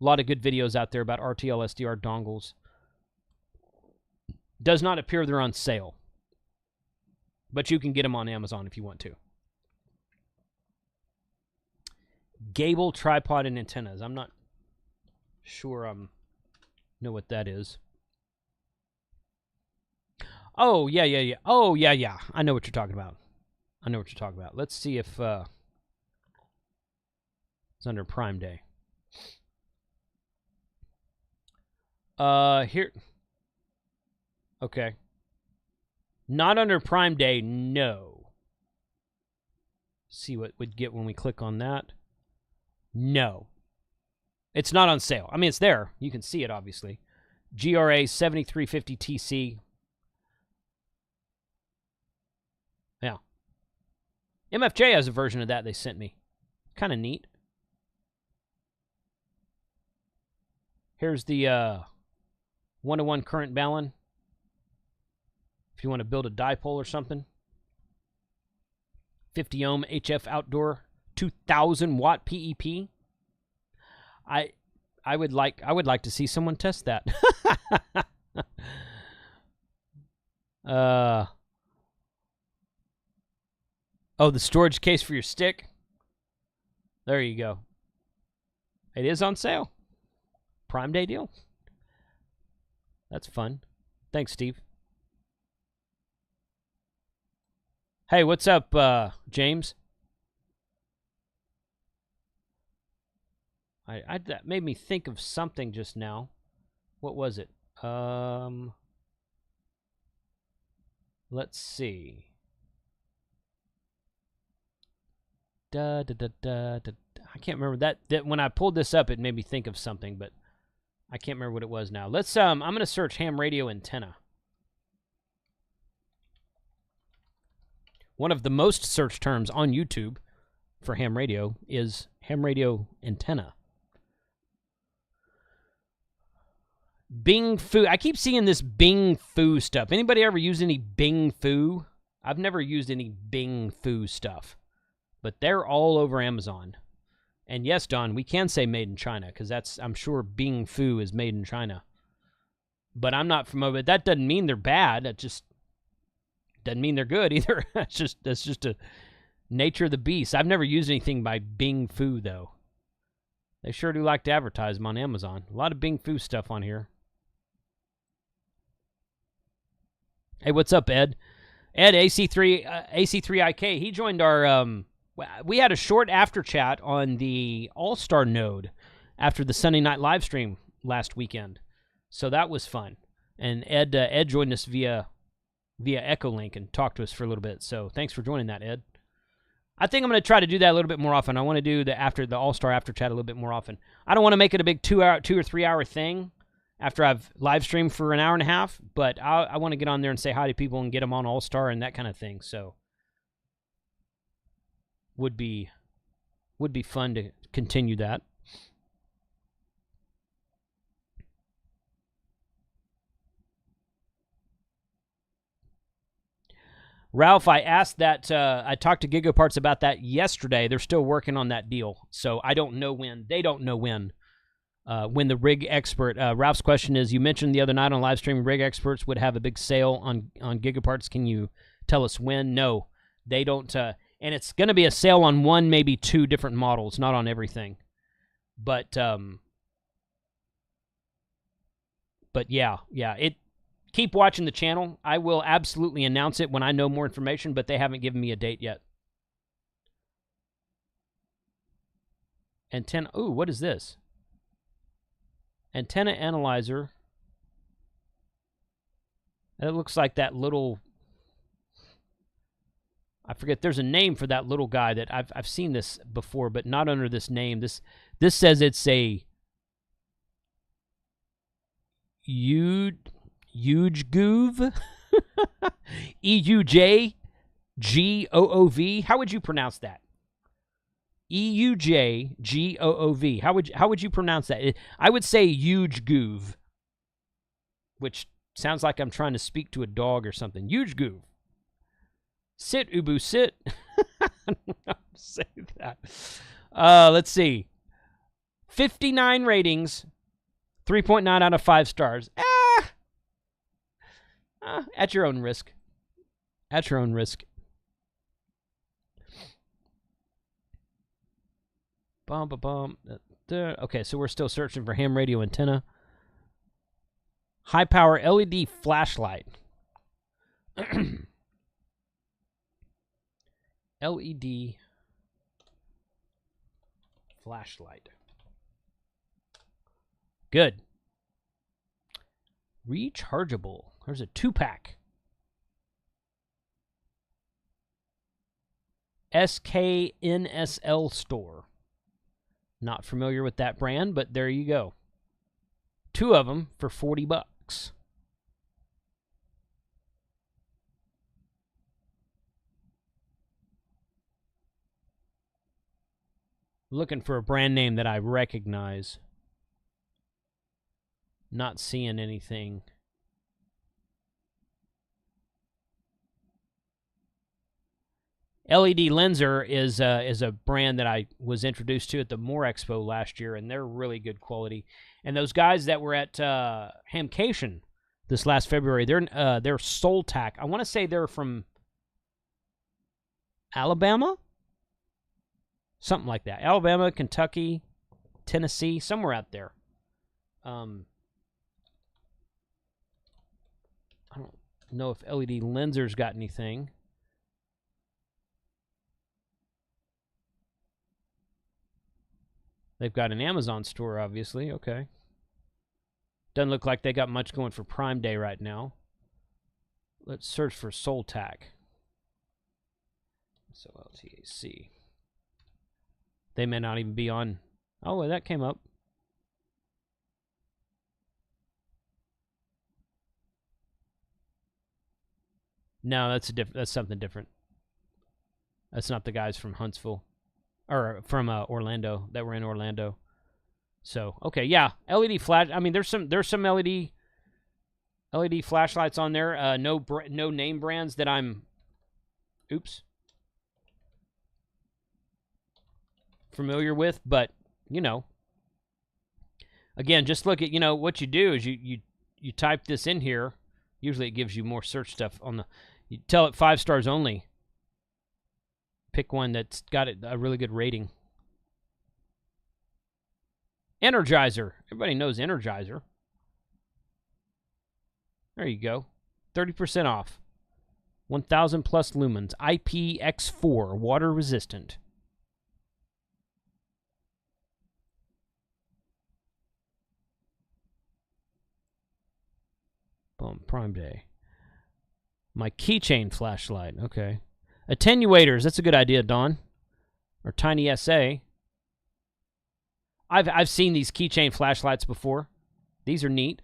A lot of good videos out there about RTL SDR dongles. Does not appear they're on sale. But you can get them on Amazon if you want to. Gable tripod and antennas. I'm not sure I know what that is. Oh, yeah. Oh, yeah. I know what you're talking about. Let's see if it's under Prime Day. Here. Okay. Not under Prime Day, no. See what we'd get when we click on that. No. It's not on sale. I mean, it's there. You can see it, obviously. GRA 7350 TC. Yeah. MFJ has a version of that they sent me. Kind of neat. Here's the one-to-one current balun. If you want to build a dipole or something. 50 ohm HF outdoor, 2000 watt PEP. I would like to see someone test that. Oh, the storage case for your stick. There you go. It is on sale. Prime Day deal. That's fun. Thanks, Steve. Hey, what's up, James? That made me think of something just now. What was it? Let's see. I can't remember that when I pulled this up, it made me think of something, but I can't remember what it was now. Let's I'm gonna search ham radio antenna. One of the most searched terms on YouTube for ham radio is ham radio antenna. Bing Foo. I keep seeing this Bing Foo stuff. Anybody ever use any Bing Foo? I've never used any Bing Foo stuff. But they're all over Amazon. And yes, Don, we can say made in China, because I'm sure Bing Foo is made in China. But I'm not from over. That doesn't mean they're bad. That just doesn't mean they're good either. That's just a nature of the beast. I've never used anything by Bing Foo, though. They sure do like to advertise them on Amazon. A lot of Bing Foo stuff on here. Hey, what's up, Ed? Ed, AC3IK, he joined our... we had a short after chat on the All-Star node after the Sunday night live stream last weekend. So that was fun. And Ed joined us via Echolink and talked to us for a little bit. So thanks for joining that, Ed. I think I'm going to try to do that a little bit more often. I want to do the All-Star after chat a little bit more often. I don't want to make it a big 2 or 3 hour thing after I've live streamed for an hour and a half, but I want to get on there and say hi to people and get them on All-Star and that kind of thing. So would be fun to continue that. Ralph, I asked that. I talked to GigaParts about that yesterday. They're still working on that deal, so I don't know when. They don't know when the rig expert. Ralph's question is: you mentioned the other night on live stream, rig experts would have a big sale on GigaParts. Can you tell us when? No, they don't. And it's going to be a sale on one, maybe two different models, not on everything. But yeah. Keep watching the channel. I will absolutely announce it when I know more information, but they haven't given me a date yet. Antenna. Ooh, what is this? Antenna analyzer. It looks like that little... I forget. There's a name for that little guy that I've seen this before, but not under this name. This says it's a EUJGOOV. EUJGOOV. How would you pronounce that? EUJGOOV. How would you pronounce that? I would say EUJGOOV, which sounds like I'm trying to speak to a dog or something. EUJGOOV. Sit, Ubu, sit. I don't know how to say that. Let's see. 59 ratings. 3.9 out of 5 stars. At your own risk. At your own risk. Okay, so we're still searching for ham radio antenna. High power LED flashlight. LED flashlight. Good. Rechargeable. There's a 2-pack. SKNSL store. Not familiar with that brand, but there you go. 2 of them for $40. Looking for a brand name that I recognize. Not seeing anything. LED Lenser is a brand that I was introduced to at the More Expo last year, and they're really good quality. And those guys that were at Hamcation this last February, they're Soltac. I want to say they're from Alabama, something like that. Alabama, Kentucky, Tennessee, somewhere out there. I don't know if LED Lenser's got anything. They've got an Amazon store, obviously. Okay. Doesn't look like they got much going for Prime Day right now. Let's search for Soltac. SOLTAC. They may not even be on... Oh, well, that came up. No, that's something different. That's not the guys from Huntsville. Or from Orlando, that were in Orlando. So, okay, yeah, LED flash. I mean, there's some LED flashlights on there. No name brands that I'm, familiar with, but you know, again, just look at what you do is you type this in here. Usually, it gives you more search stuff on the. You tell it 5 stars only. Pick one that's got a really good rating. Energizer. Everybody knows Energizer. There you go. 30% off. 1,000 plus lumens. IPX4. Water resistant. Boom. Prime Day. My keychain flashlight. Okay. Attenuators, that's a good idea, Don. Or Tiny SA. I've seen these keychain flashlights before. These are neat.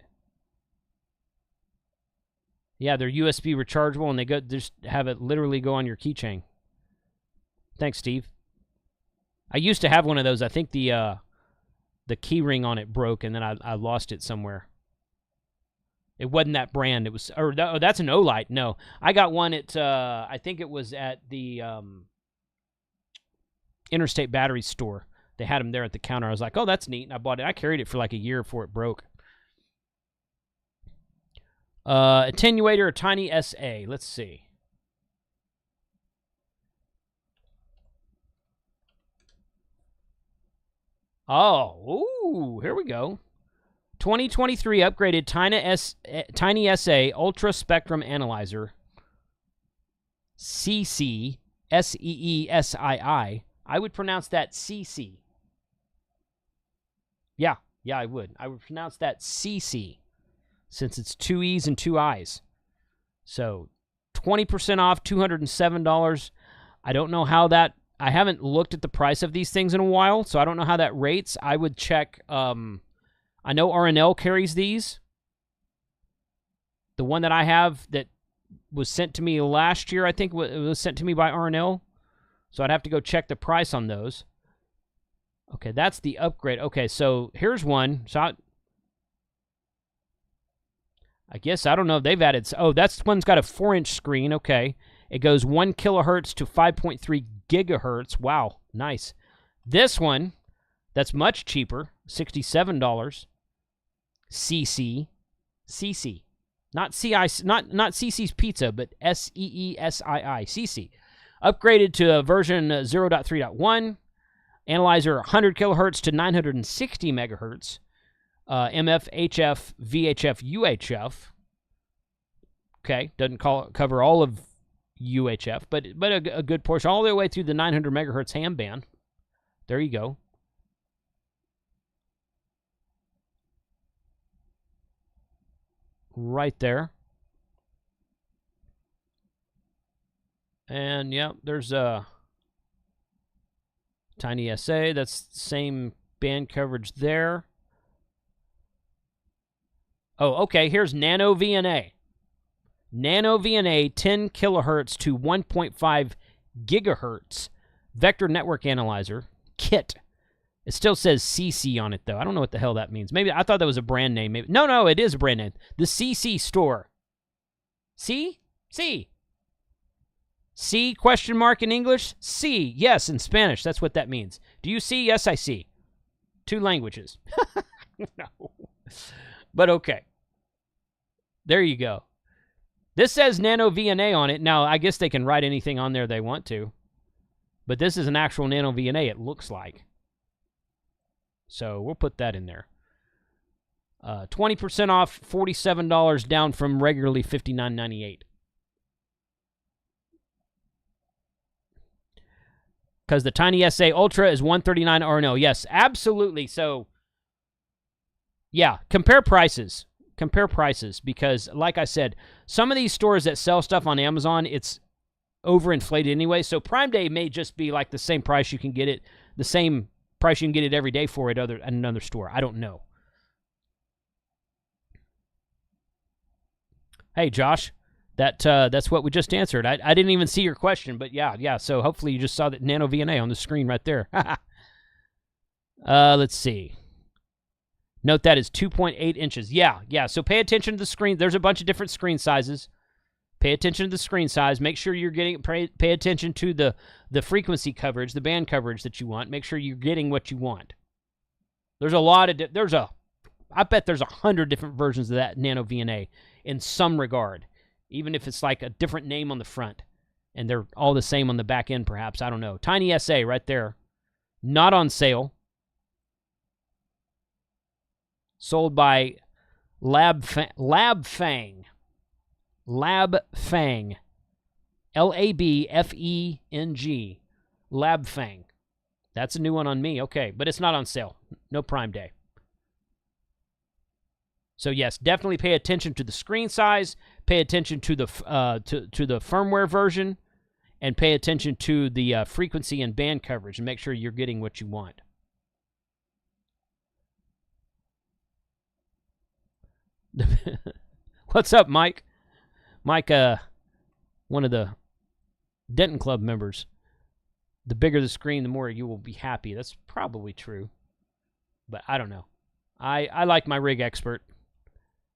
Yeah, they're USB rechargeable, and they just have it literally go on your keychain. Thanks, Steve. I used to have one of those. I think the key ring on it broke, and then I lost it somewhere. It wasn't that brand. It was, oh, that's an Olight. No, I got one at, I think it was at the Interstate Battery store. They had them there at the counter. I was like, oh, that's neat. And I bought it. I carried it for like a year before it broke. Attenuator, Tiny SA. Let's see. Oh, ooh, here we go. 2023 upgraded Tiny SA Ultra Spectrum Analyzer. CC, SEESII. I would pronounce that CC. Yeah, I would. I would pronounce that CC, since it's 2 E's and 2 I's. So 20% off, $207. I don't know how that, I haven't looked at the price of these things in a while, so I don't know how that rates. I would check, I know R&L carries these. The one that I have that was sent to me last year, I think it was sent to me by R&L. So I'd have to go check the price on those. Okay, that's the upgrade. Okay, so here's one. So I guess, I don't know if they've added... Oh, that's one's got a 4-inch screen. Okay. It goes 1 kilohertz to 5.3 gigahertz. Wow, nice. This one, that's much cheaper, $67. CC. Not CC's Pizza, but SEESII. CC. Upgraded to version 0.3.1. Analyzer 100 kilohertz to 960 megahertz. MF, HF, VHF, UHF. Okay, doesn't cover all of UHF, but a good portion, all the way through the 900 megahertz ham band. There you go. Right there. And yeah, there's a Tiny SA. That's the same band coverage there. Oh, okay. Here's Nano VNA. Nano VNA 10 kilohertz to 1.5 gigahertz vector network analyzer kit. It still says CC on it, though. I don't know what the hell that means. Maybe I thought that was a brand name. Maybe. No, it is a brand name. The CC store. C? C question mark in English? C. Yes, in Spanish. That's what that means. Do you see? Yes, I see. 2 languages. No. But okay. There you go. This says Nano VNA on it. Now, I guess they can write anything on there they want to. But this is an actual Nano VNA, it looks like. So we'll put that in there. 20% off, $47 down from regularly $59.98. Because the Tiny SA Ultra is $139 R&L. Yes, absolutely. So, yeah, compare prices. Compare prices, because, like I said, some of these stores that sell stuff on Amazon, it's overinflated anyway. So Prime Day may just be like the same price you can get it, the same price you can get it every day for at another store. I don't know. Hey, Josh, that's what we just answered. I didn't even see your question, but yeah. So hopefully you just saw that Nano VNA on the screen right there. Let's see. Note that is 2.8 inches. Yeah. So pay attention to the screen. There's a bunch of different screen sizes. Pay attention to the screen size. Make sure you're getting. Pay attention to the frequency coverage, the band coverage that you want. Make sure you're getting what you want. There's a lot of. I bet there's 100 different versions of that Nano VNA in some regard, even if it's like a different name on the front, and they're all the same on the back end. Perhaps, I don't know. Tiny SA right there, not on sale. Sold by LabFang. LabFang. LABFENG. LabFang. That's a new one on me. Okay, but it's not on sale. No Prime Day. So yes, definitely pay attention to the screen size. Pay attention to the to the firmware version, and pay attention to the frequency and band coverage, and make sure you're getting what you want. What's up, Mike? Mike, one of the Denton Club members. The bigger the screen, the more you will be happy. That's probably true, but I don't know. I like my rig expert.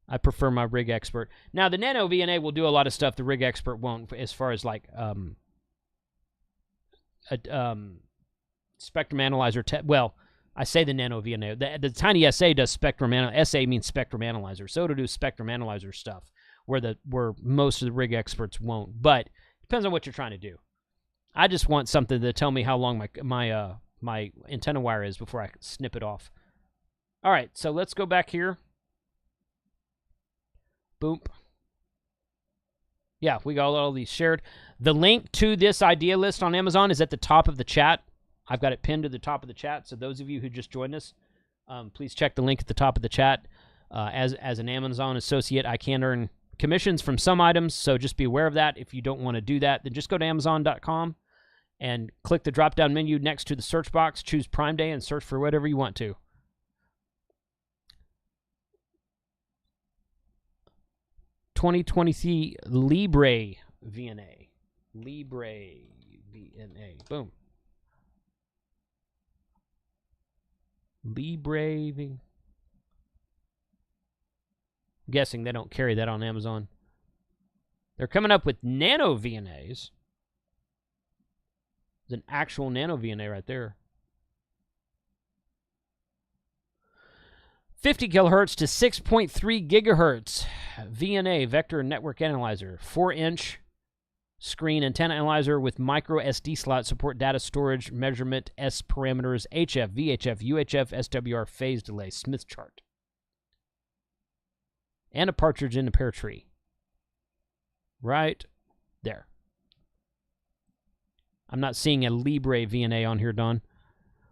I prefer my Rig Expert. Now, the Nano VNA will do a lot of stuff the Rig Expert won't, as far as like spectrum analyzer. Well, I say the Nano VNA. The Tiny SA does spectrum analyzer. SA means spectrum analyzer, so it'll do spectrum analyzer stuff where most of the Rig Experts won't. But it depends on what you're trying to do. I just want something to tell me how long my antenna wire is before I snip it off. All right, so let's go back here. Boom. Yeah, we got all these shared. The link to this idea list on Amazon is at the top of the chat. I've got it pinned to the top of the chat. So those of you who just joined us, please check the link at the top of the chat. As an Amazon associate, I can earn commissions from some items, so just be aware of that. If you don't want to do that, then just go to Amazon.com and click the drop-down menu next to the search box, choose Prime Day, and search for whatever you want to. ...2023 Libre VNA. Libre VNA. Boom. Libre V. I'm guessing they don't carry that on Amazon. They're coming up with Nano VNAs. There's an actual Nano VNA right there. 50 kilohertz to 6.3 gigahertz VNA Vector Network Analyzer. 4-inch screen antenna analyzer with micro SD slot, support data storage, measurement, S parameters, HF, VHF, UHF, SWR, phase delay, Smith chart. And a partridge in a pear tree. Right there. I'm not seeing a Libre VNA on here, Don.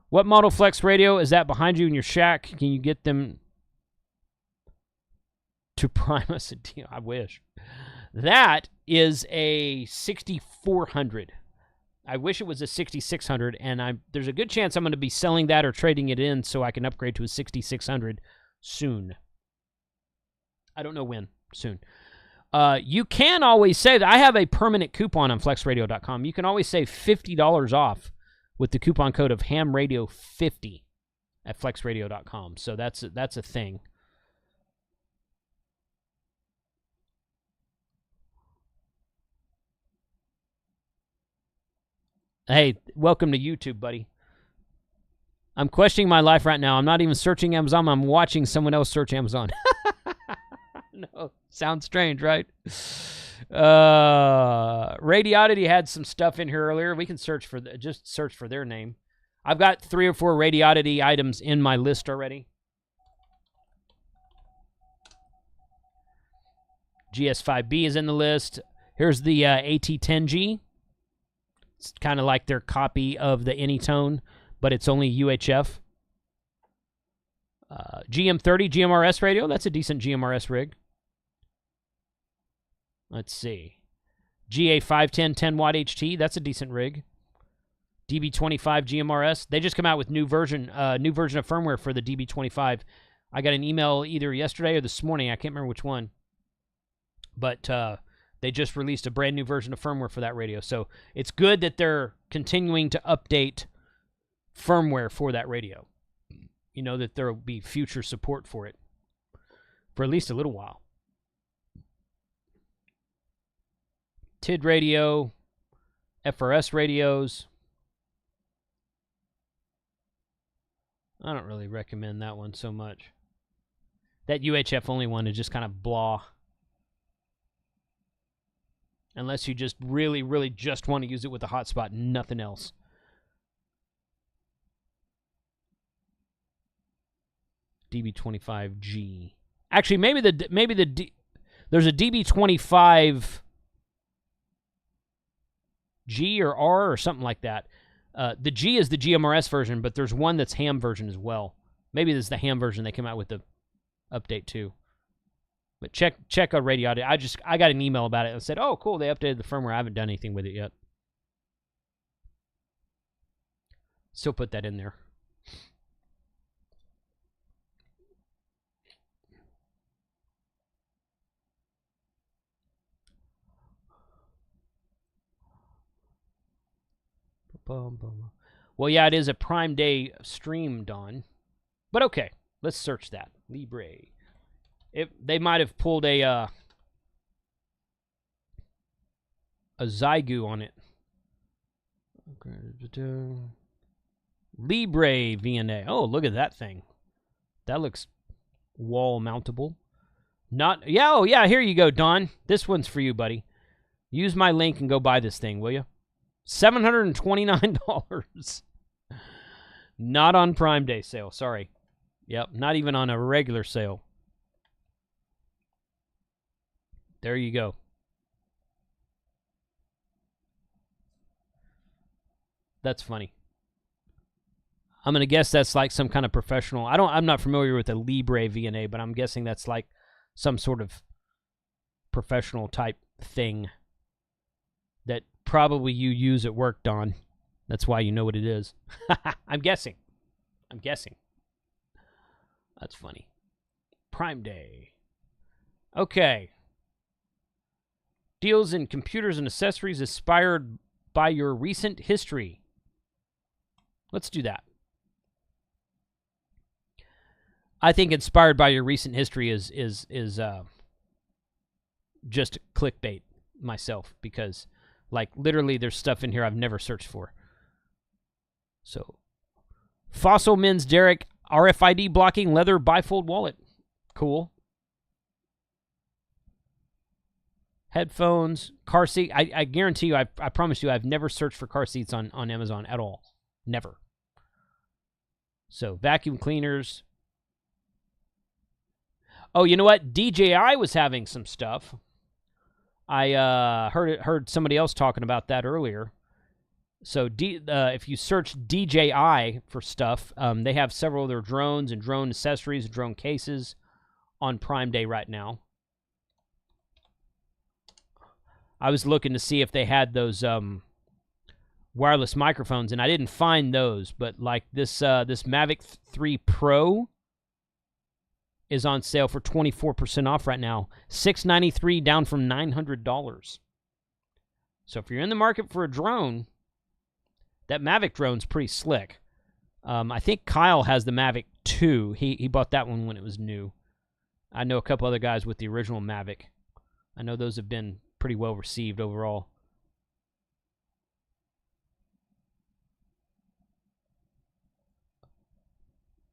What model Flex radio is that behind you in your shack? Can you get them to prime us a deal? I wish. That is a 6400. I wish it was a 6600, and there's a good chance I'm going to be selling that or trading it in so I can upgrade to a 6600 soon. I don't know when. Soon. You can always save. I have a permanent coupon on flexradio.com. You can always save $50 off with the coupon code of HAMRadio50 at flexradio.com. So that's a thing. Hey, welcome to YouTube, buddy. I'm questioning my life right now. I'm not even searching Amazon. I'm watching someone else search Amazon. No, sounds strange, right? Radioddity had some stuff in here earlier. We can search for just search for their name. I've got 3 or 4 Radioddity items in my list already. GS5B is in the list. Here's the AT10G. It's kind of like their copy of the Anytone, but it's only UHF. GM30 GMRS radio. That's a decent GMRS rig. Let's see. GA510 10-watt HT. That's a decent rig. DB25 GMRS. They just come out with new version of firmware for the DB25. I got an email either yesterday or this morning. I can't remember which one. But they just released a brand new version of firmware for that radio. So it's good that they're continuing to update firmware for that radio. You know that there will be future support for it for at least a little while. TID radio, FRS radios. I don't really recommend that one so much. That UHF only one is just kind of blah. Unless you just really, really just want to use it with a hotspot, nothing else. DB25G. Actually, there's a DB25G or R or something like that. The G is the GMRS version, but there's one that's ham version as well. Maybe this is the ham version they came out with the update too. But check a Radioddity. I got an email about it and said, "Oh, cool, they updated the firmware. I haven't done anything with it yet." Still put that in there. Well, yeah, it is a Prime Day stream, Don. But okay, let's search that. Libre They might have pulled a Zygu on it. Libre VNA. Oh, look at that thing. That looks wall mountable. Oh yeah, here you go, Don. This one's for you, buddy. Use my link and go buy this thing, will you? $729. Not on Prime Day sale, sorry. Yep, not even on a regular sale. There you go. That's funny. I'm going to guess that's like some kind of professional. I'm not familiar with the Libre VNA, but I'm guessing that's like some sort of professional type thing that probably you use at work, Don. That's why you know what it is. I'm guessing. That's funny. Prime Day. Okay. Deals in computers and accessories inspired by your recent history. Let's do that. I think inspired by your recent history is just clickbait myself, because like literally there's stuff in here I've never searched for. So, Fossil Men's Derrick RFID blocking leather bifold wallet. Cool. Headphones, car seat. I guarantee you, I promise you, I've never searched for car seats on Amazon at all. Never. So, vacuum cleaners. Oh, you know what? DJI was having some stuff. I heard somebody else talking about that earlier. So, if you search DJI for stuff, they have several of their drones and drone accessories and drone cases on Prime Day right now. I was looking to see if they had those wireless microphones, and I didn't find those. But like this Mavic 3 Pro is on sale for 24% off right now. $693 down from $900. So if you're in the market for a drone, that Mavic drone's pretty slick. I think Kyle has the Mavic 2. He bought that one when it was new. I know a couple other guys with the original Mavic. I know those have been pretty well received overall.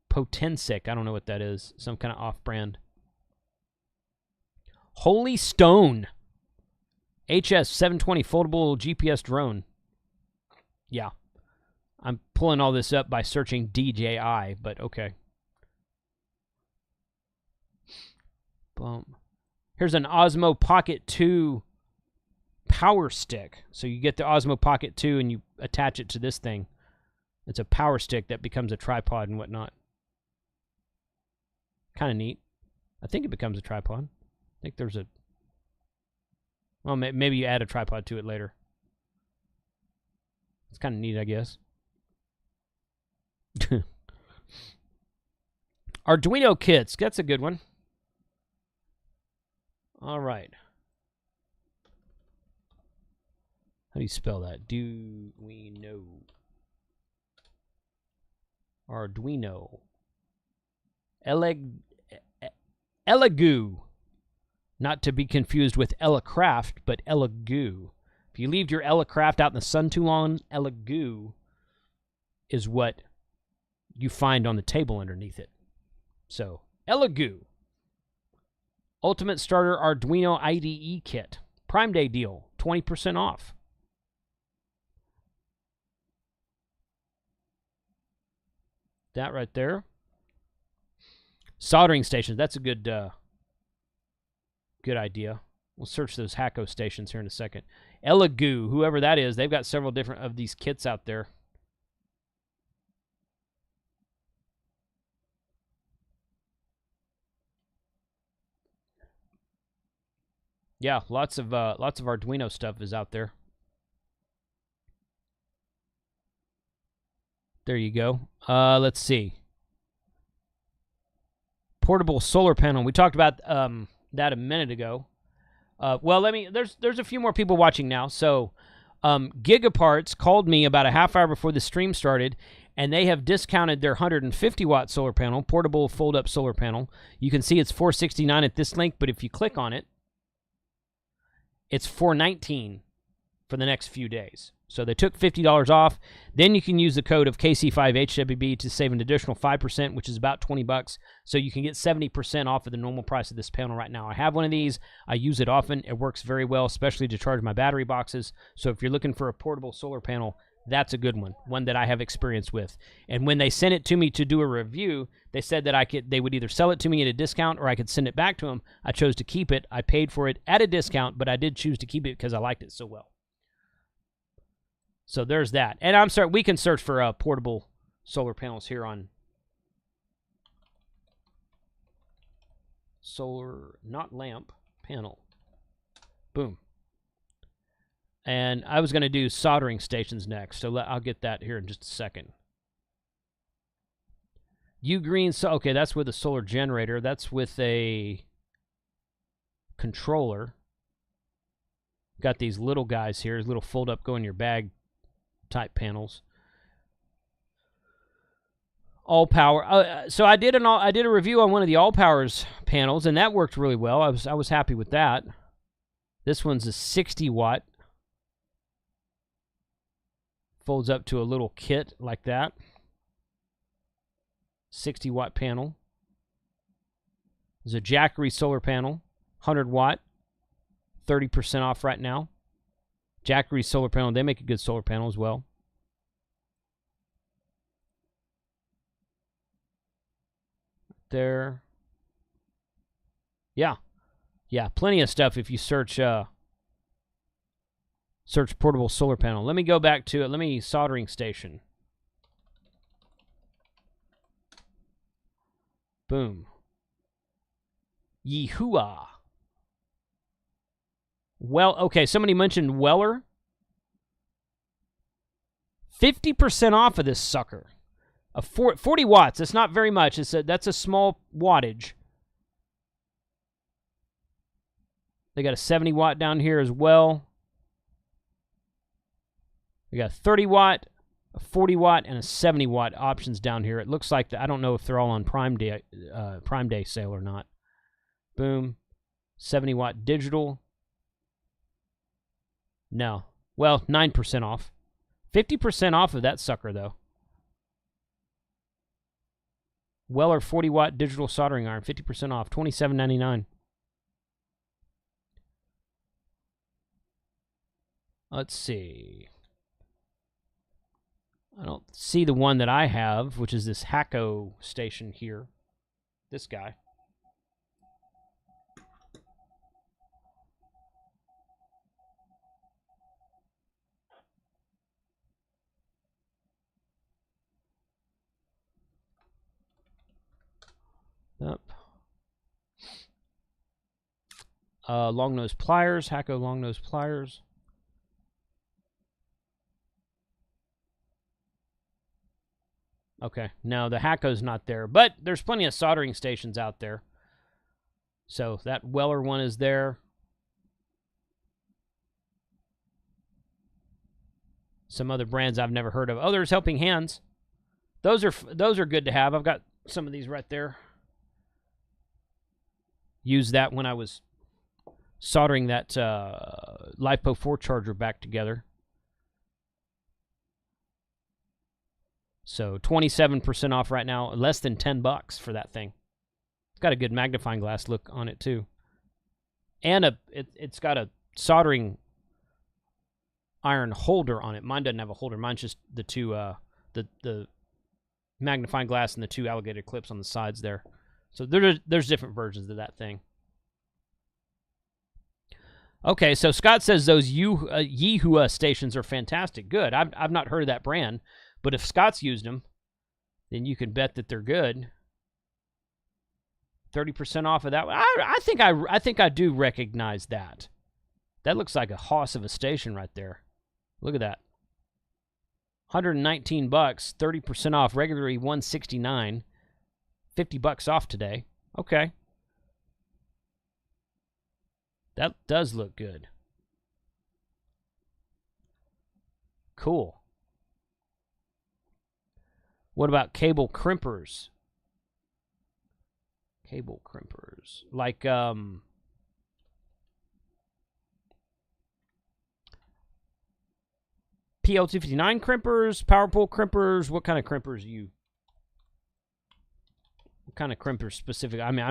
Potensic, I don't know what that is. Some kind of off-brand. Holy Stone. HS720 foldable GPS drone. Yeah. I'm pulling all this up by searching DJI, but okay. Boom. Here's an Osmo Pocket 2 power stick. So you get the Osmo Pocket 2 and you attach it to this thing. It's a power stick that becomes a tripod and whatnot. Kind of neat. I think it becomes a tripod. I think there's a... Well, maybe you add a tripod to it later. It's kind of neat, I guess. Arduino kits. That's a good one. All right. How do you spell that? Arduino. Elegoo. Not to be confused with Elecraft, but Elegoo. If you leave your Elecraft out in the sun too long, Elegoo is what you find on the table underneath it. So, Elegoo. Ultimate Starter Arduino IDE Kit. Prime Day deal. 20% off. That right there. Soldering stations. That's a good idea. We'll search those Hacko stations here in a second. Elegoo, whoever that is, they've got several different of these kits out there. Yeah, lots of Arduino stuff is out there. There you go. Let's see. Portable solar panel. We talked about that a minute ago. Well, there's a few more people watching now. So, Gigaparts called me about a half hour before the stream started, And they have discounted their 150-watt solar panel, portable fold-up solar panel. You can see it's $469 at this link, but if you click on it, it's $419 for the next few days. So they took $50 off. Then you can use the code of KC5HWB to save an additional 5%, which is about $20. So you can get 70% off of the normal price of this panel right now. I have one of these. I use it often. It works very well, especially to charge my battery boxes. So if you're looking for a portable solar panel, that's a good one that I have experience with. And when they sent it to me to do a review, they said that they would either sell it to me at a discount or I could send it back to them. I chose to keep it. I paid for it at a discount, but I did choose to keep it because I liked it so well. So there's that. And we can search for portable solar panels here on solar, not lamp, panel. Boom. And I was going to do soldering stations next, so I'll get that here in just a second. Green, so okay, that's with a solar generator. That's with a controller. Got these little guys here, little fold-up, go in your bag type panels. All power. So I did a review on one of the all powers panels, and that worked really well. I was happy with that. This one's a 60 watt. Folds up to a little kit like that. 60 watt panel. There's a Jackery solar panel, 100 watt, 30% off right now. Jackery solar panel, they make a good solar panel as well. There. Yeah. Yeah, plenty of stuff if you search search portable solar panel. Let me go back to it. Soldering station. Boom. Yehua. Well, okay, somebody mentioned Weller. 50% off of this sucker. 40 watts. That's not very much. That's a small wattage. They got a 70 watt down here as well. We got a 30 watt, a 40 watt, and a 70 watt options down here. It looks like I don't know if they're all on Prime Day sale or not. Boom. 70 watt digital. No. Well, 9% off. 50% off of that sucker, though. Weller 40 watt digital soldering iron, 50% off, $27.99. Let's see. I don't see the one that I have, which is this Hacko station here. This guy. Up. Long nose pliers, Hacko long nose pliers. Okay, no, the Hacko's not there, but there's plenty of soldering stations out there. So that Weller one is there. Some other brands I've never heard of. Oh, there's Helping Hands. Those are good to have. I've got some of these right there. Used that when I was soldering that LiPo 4 charger back together. So 27% off right now, less than $10 for that thing. It's got a good magnifying glass look on it too, and it's got a soldering iron holder on it. Mine doesn't have a holder. Mine's just the two the magnifying glass and the two alligator clips on the sides there. So there's different versions of that thing. Okay, so Scott says those Yehua stations are fantastic. Good. I've not heard of that brand. But if Scott's used them, then you can bet that they're good. 30% off of that one. I think I do recognize that. That looks like a hoss of a station right there. Look at that. $119, 30% off. Regularly $169. $50 off today. Okay. That does look good. Cool. What about cable crimpers? Cable crimpers. Like, PL259 crimpers, power pole crimpers. What kind of crimpers what kind of crimpers specific? I mean,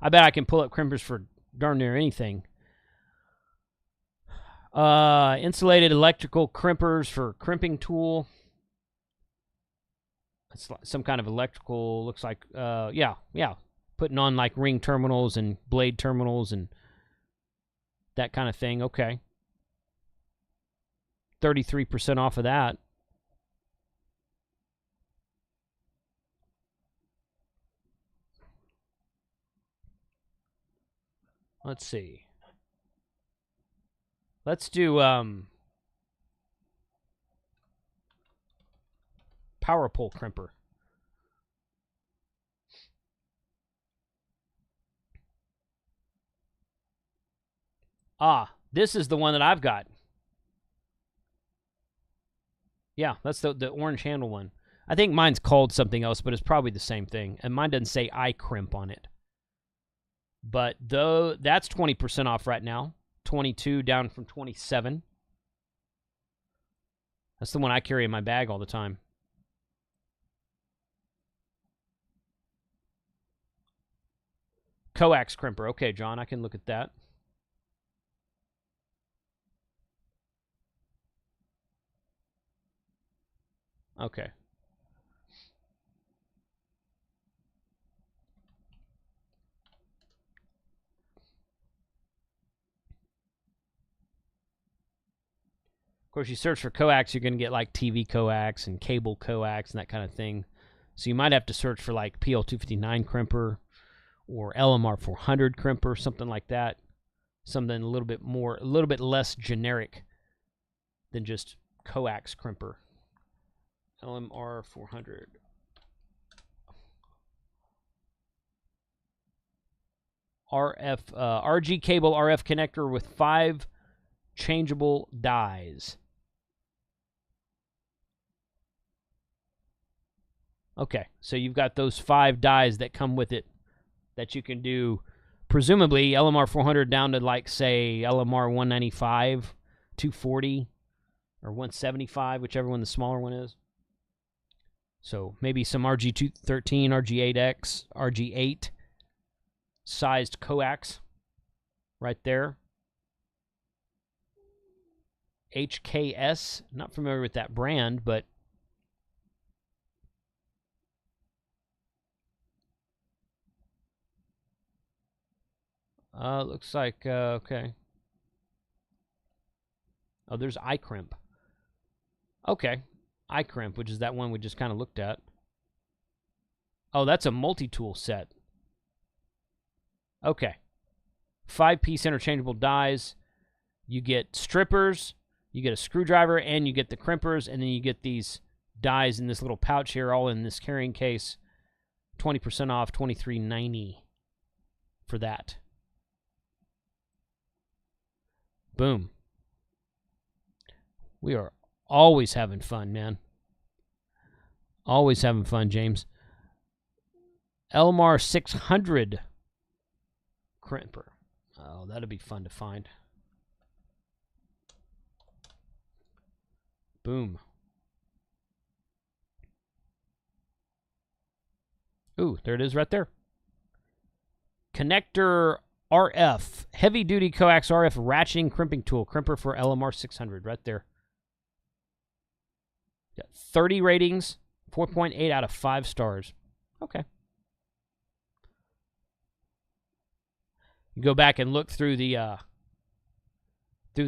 I bet I can pull up crimpers for darn near anything. Insulated electrical crimpers for crimping tool. It's like some kind of electrical, looks like, yeah. Putting on like ring terminals and blade terminals and that kind of thing. Okay. 33% off of that. Let's see. Let's do power pole crimper. This is the one that I've got. Yeah, that's the orange handle one. I think mine's called something else, but it's probably the same thing. And mine doesn't say iCrimp on it. But though that's 20% off right now. 22 down from 27. That's the one I carry in my bag all the time. Coax crimper. Okay, John, I can look at that. Okay. Of course, you search for coax, you're going to get like TV coax and cable coax and that kind of thing. So you might have to search for like PL259 crimper or LMR 400 crimper, something like that. Something a little bit less generic than just coax crimper. LMR 400. RG cable RF connector with 5 changeable dies. Okay, so you've got those 5 dies that come with it that you can do, presumably LMR 400 down to like, say, LMR 195, 240, or 175, whichever one the smaller one is. So maybe some RG213, RG8X, RG8 sized coax right there. HKS, not familiar with that brand, but looks like, okay. Oh, there's iCrimp. Okay. iCrimp, which is that one we just kind of looked at. Oh, that's a multi-tool set. Okay. 5-piece interchangeable dies. You get strippers, you get a screwdriver, and you get the crimpers, and then you get these dies in this little pouch here, all in this carrying case. 20% off, $23.90 for that. Boom. We are always having fun, man. Always having fun, James. LMR 600 crimper. Oh, that'd be fun to find. Boom. Ooh, there it is right there. Connector RF. Heavy duty coax RF ratcheting crimping tool. Crimper for LMR 600 right there. Got 30 ratings. 4.8 out of 5 stars. Okay. You go back and look through the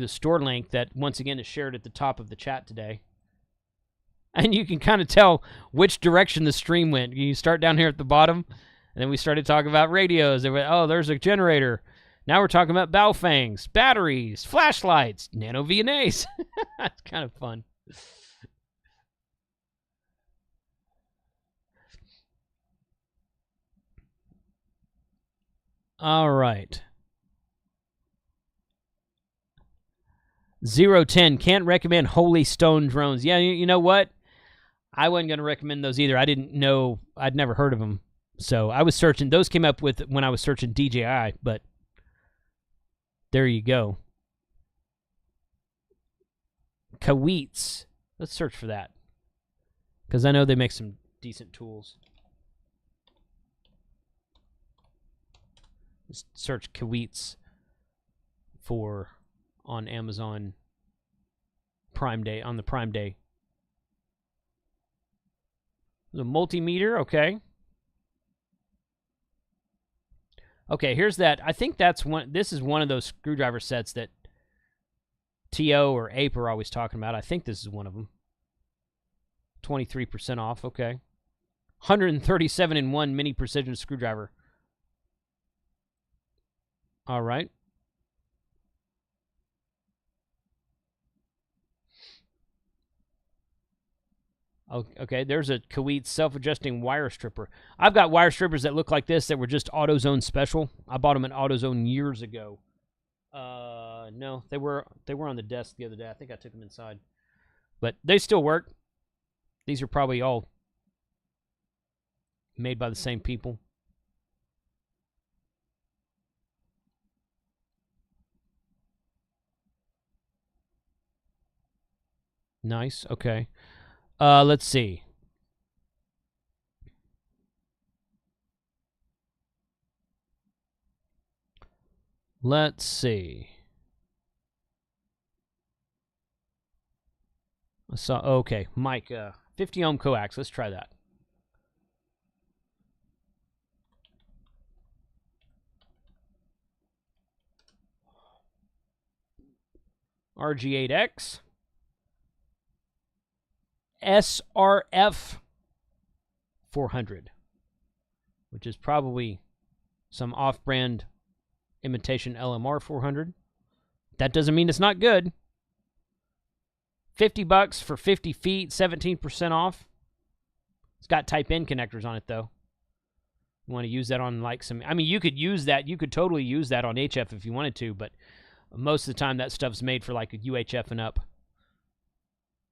store link that once again is shared at the top of the chat today. And you can kind of tell which direction the stream went. You start down here at the bottom, and then we started talking about radios. They went, oh, there's a generator. Now we're talking about Baofangs, batteries, flashlights, nano VNAs. That's kind of fun. All right. 010, can't recommend Holy Stone drones. Yeah, you know what? I wasn't going to recommend those either. I didn't know. I'd never heard of them. So I was searching. Those came up with when I was searching DJI, but there you go. Kawitz. Let's search for that. Because I know they make some decent tools. Just search Kawitz on Amazon Prime Day, on the Prime Day. The multimeter, okay. Okay, here's that. I think that's one. This is one of those screwdriver sets that TO or Ape are always talking about. I think this is one of them. 23% off, okay. 137-in-1 mini precision screwdriver. All right. Okay, there's a Kawitz self-adjusting wire stripper. I've got wire strippers that look like this that were just AutoZone special. I bought them at AutoZone years ago. No, they were on the desk the other day. I think I took them inside. But they still work. These are probably all made by the same people. Nice, okay. Let's see. Let's see. I saw, okay, Mike, 50 ohm coax. Let's try that. RG8X. SRF 400, which is probably some off-brand imitation LMR 400. That doesn't mean it's not good. $50 for 50 feet, 17% off. It's got Type-N connectors on it, though. You want to use that on like some... I mean, you could use that. You could totally use that on HF if you wanted to, but most of the time that stuff's made for like a UHF and up.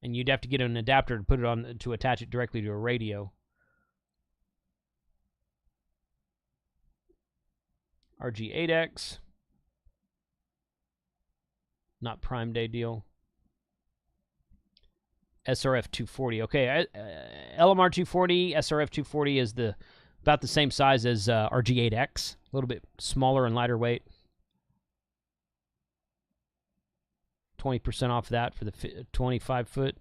And you'd have to get an adapter to put it on to attach it directly to a radio. RG8X. Not Prime Day deal. SRF 240. Okay, LMR 240, SRF 240 is about the same size as RG8X. A little bit smaller and lighter weight. 20% off that for the 25-foot.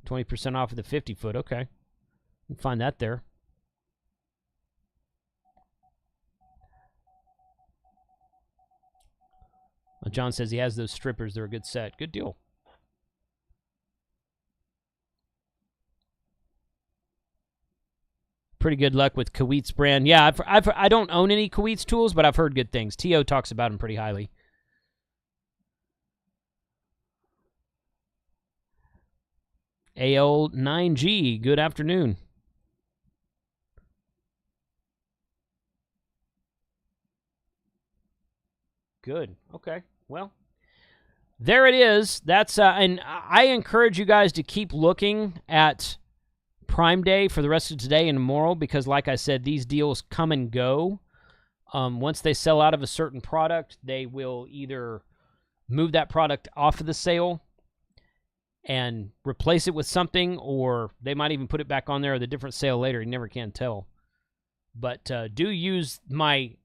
20% off of the 50-foot. Okay. You can find that there. Well, John says he has those strippers. They're a good set. Good deal. Pretty good luck with Kawitz brand. Yeah, I don't own any Kawitz tools, but I've heard good things. T.O. talks about them pretty highly. AL9G, good afternoon. Good. Okay. Well, there it is. That's and I encourage you guys to keep looking at Prime Day for the rest of today and tomorrow because, like I said, these deals come and go. Once they sell out of a certain product, they will either move that product off of the sale and replace it with something, or they might even put it back on there with a different sale later. You never can tell. But do use my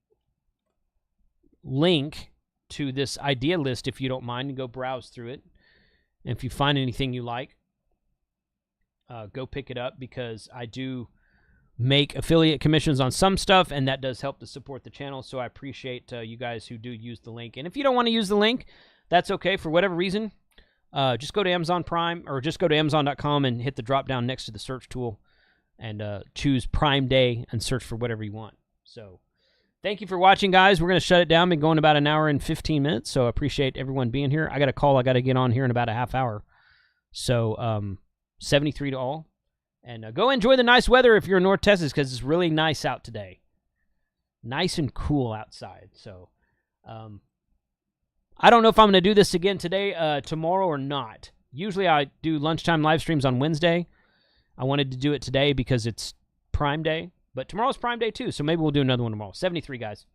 link to this idea list if you don't mind, and go browse through it. And if you find anything you like, go pick it up, because I do make affiliate commissions on some stuff, and that does help to support the channel. So I appreciate you guys who do use the link. And if you don't want to use the link, that's okay. For whatever reason, just go to Amazon Prime, or just go to Amazon.com and hit the drop down next to the search tool and choose Prime Day and search for whatever you want. So thank you for watching, guys. We're going to shut it down. Been going about an hour and 15 minutes, so I appreciate everyone being here. I got a call I got to get on here in about a half hour. So 73 to all. And go enjoy the nice weather if you're in North Texas, because it's really nice out today. Nice and cool outside. So I don't know if I'm going to do this again today, tomorrow or not. Usually I do lunchtime live streams on Wednesday. I wanted to do it today because it's Prime Day. But tomorrow's Prime Day, too, so maybe we'll do another one tomorrow. 73, guys.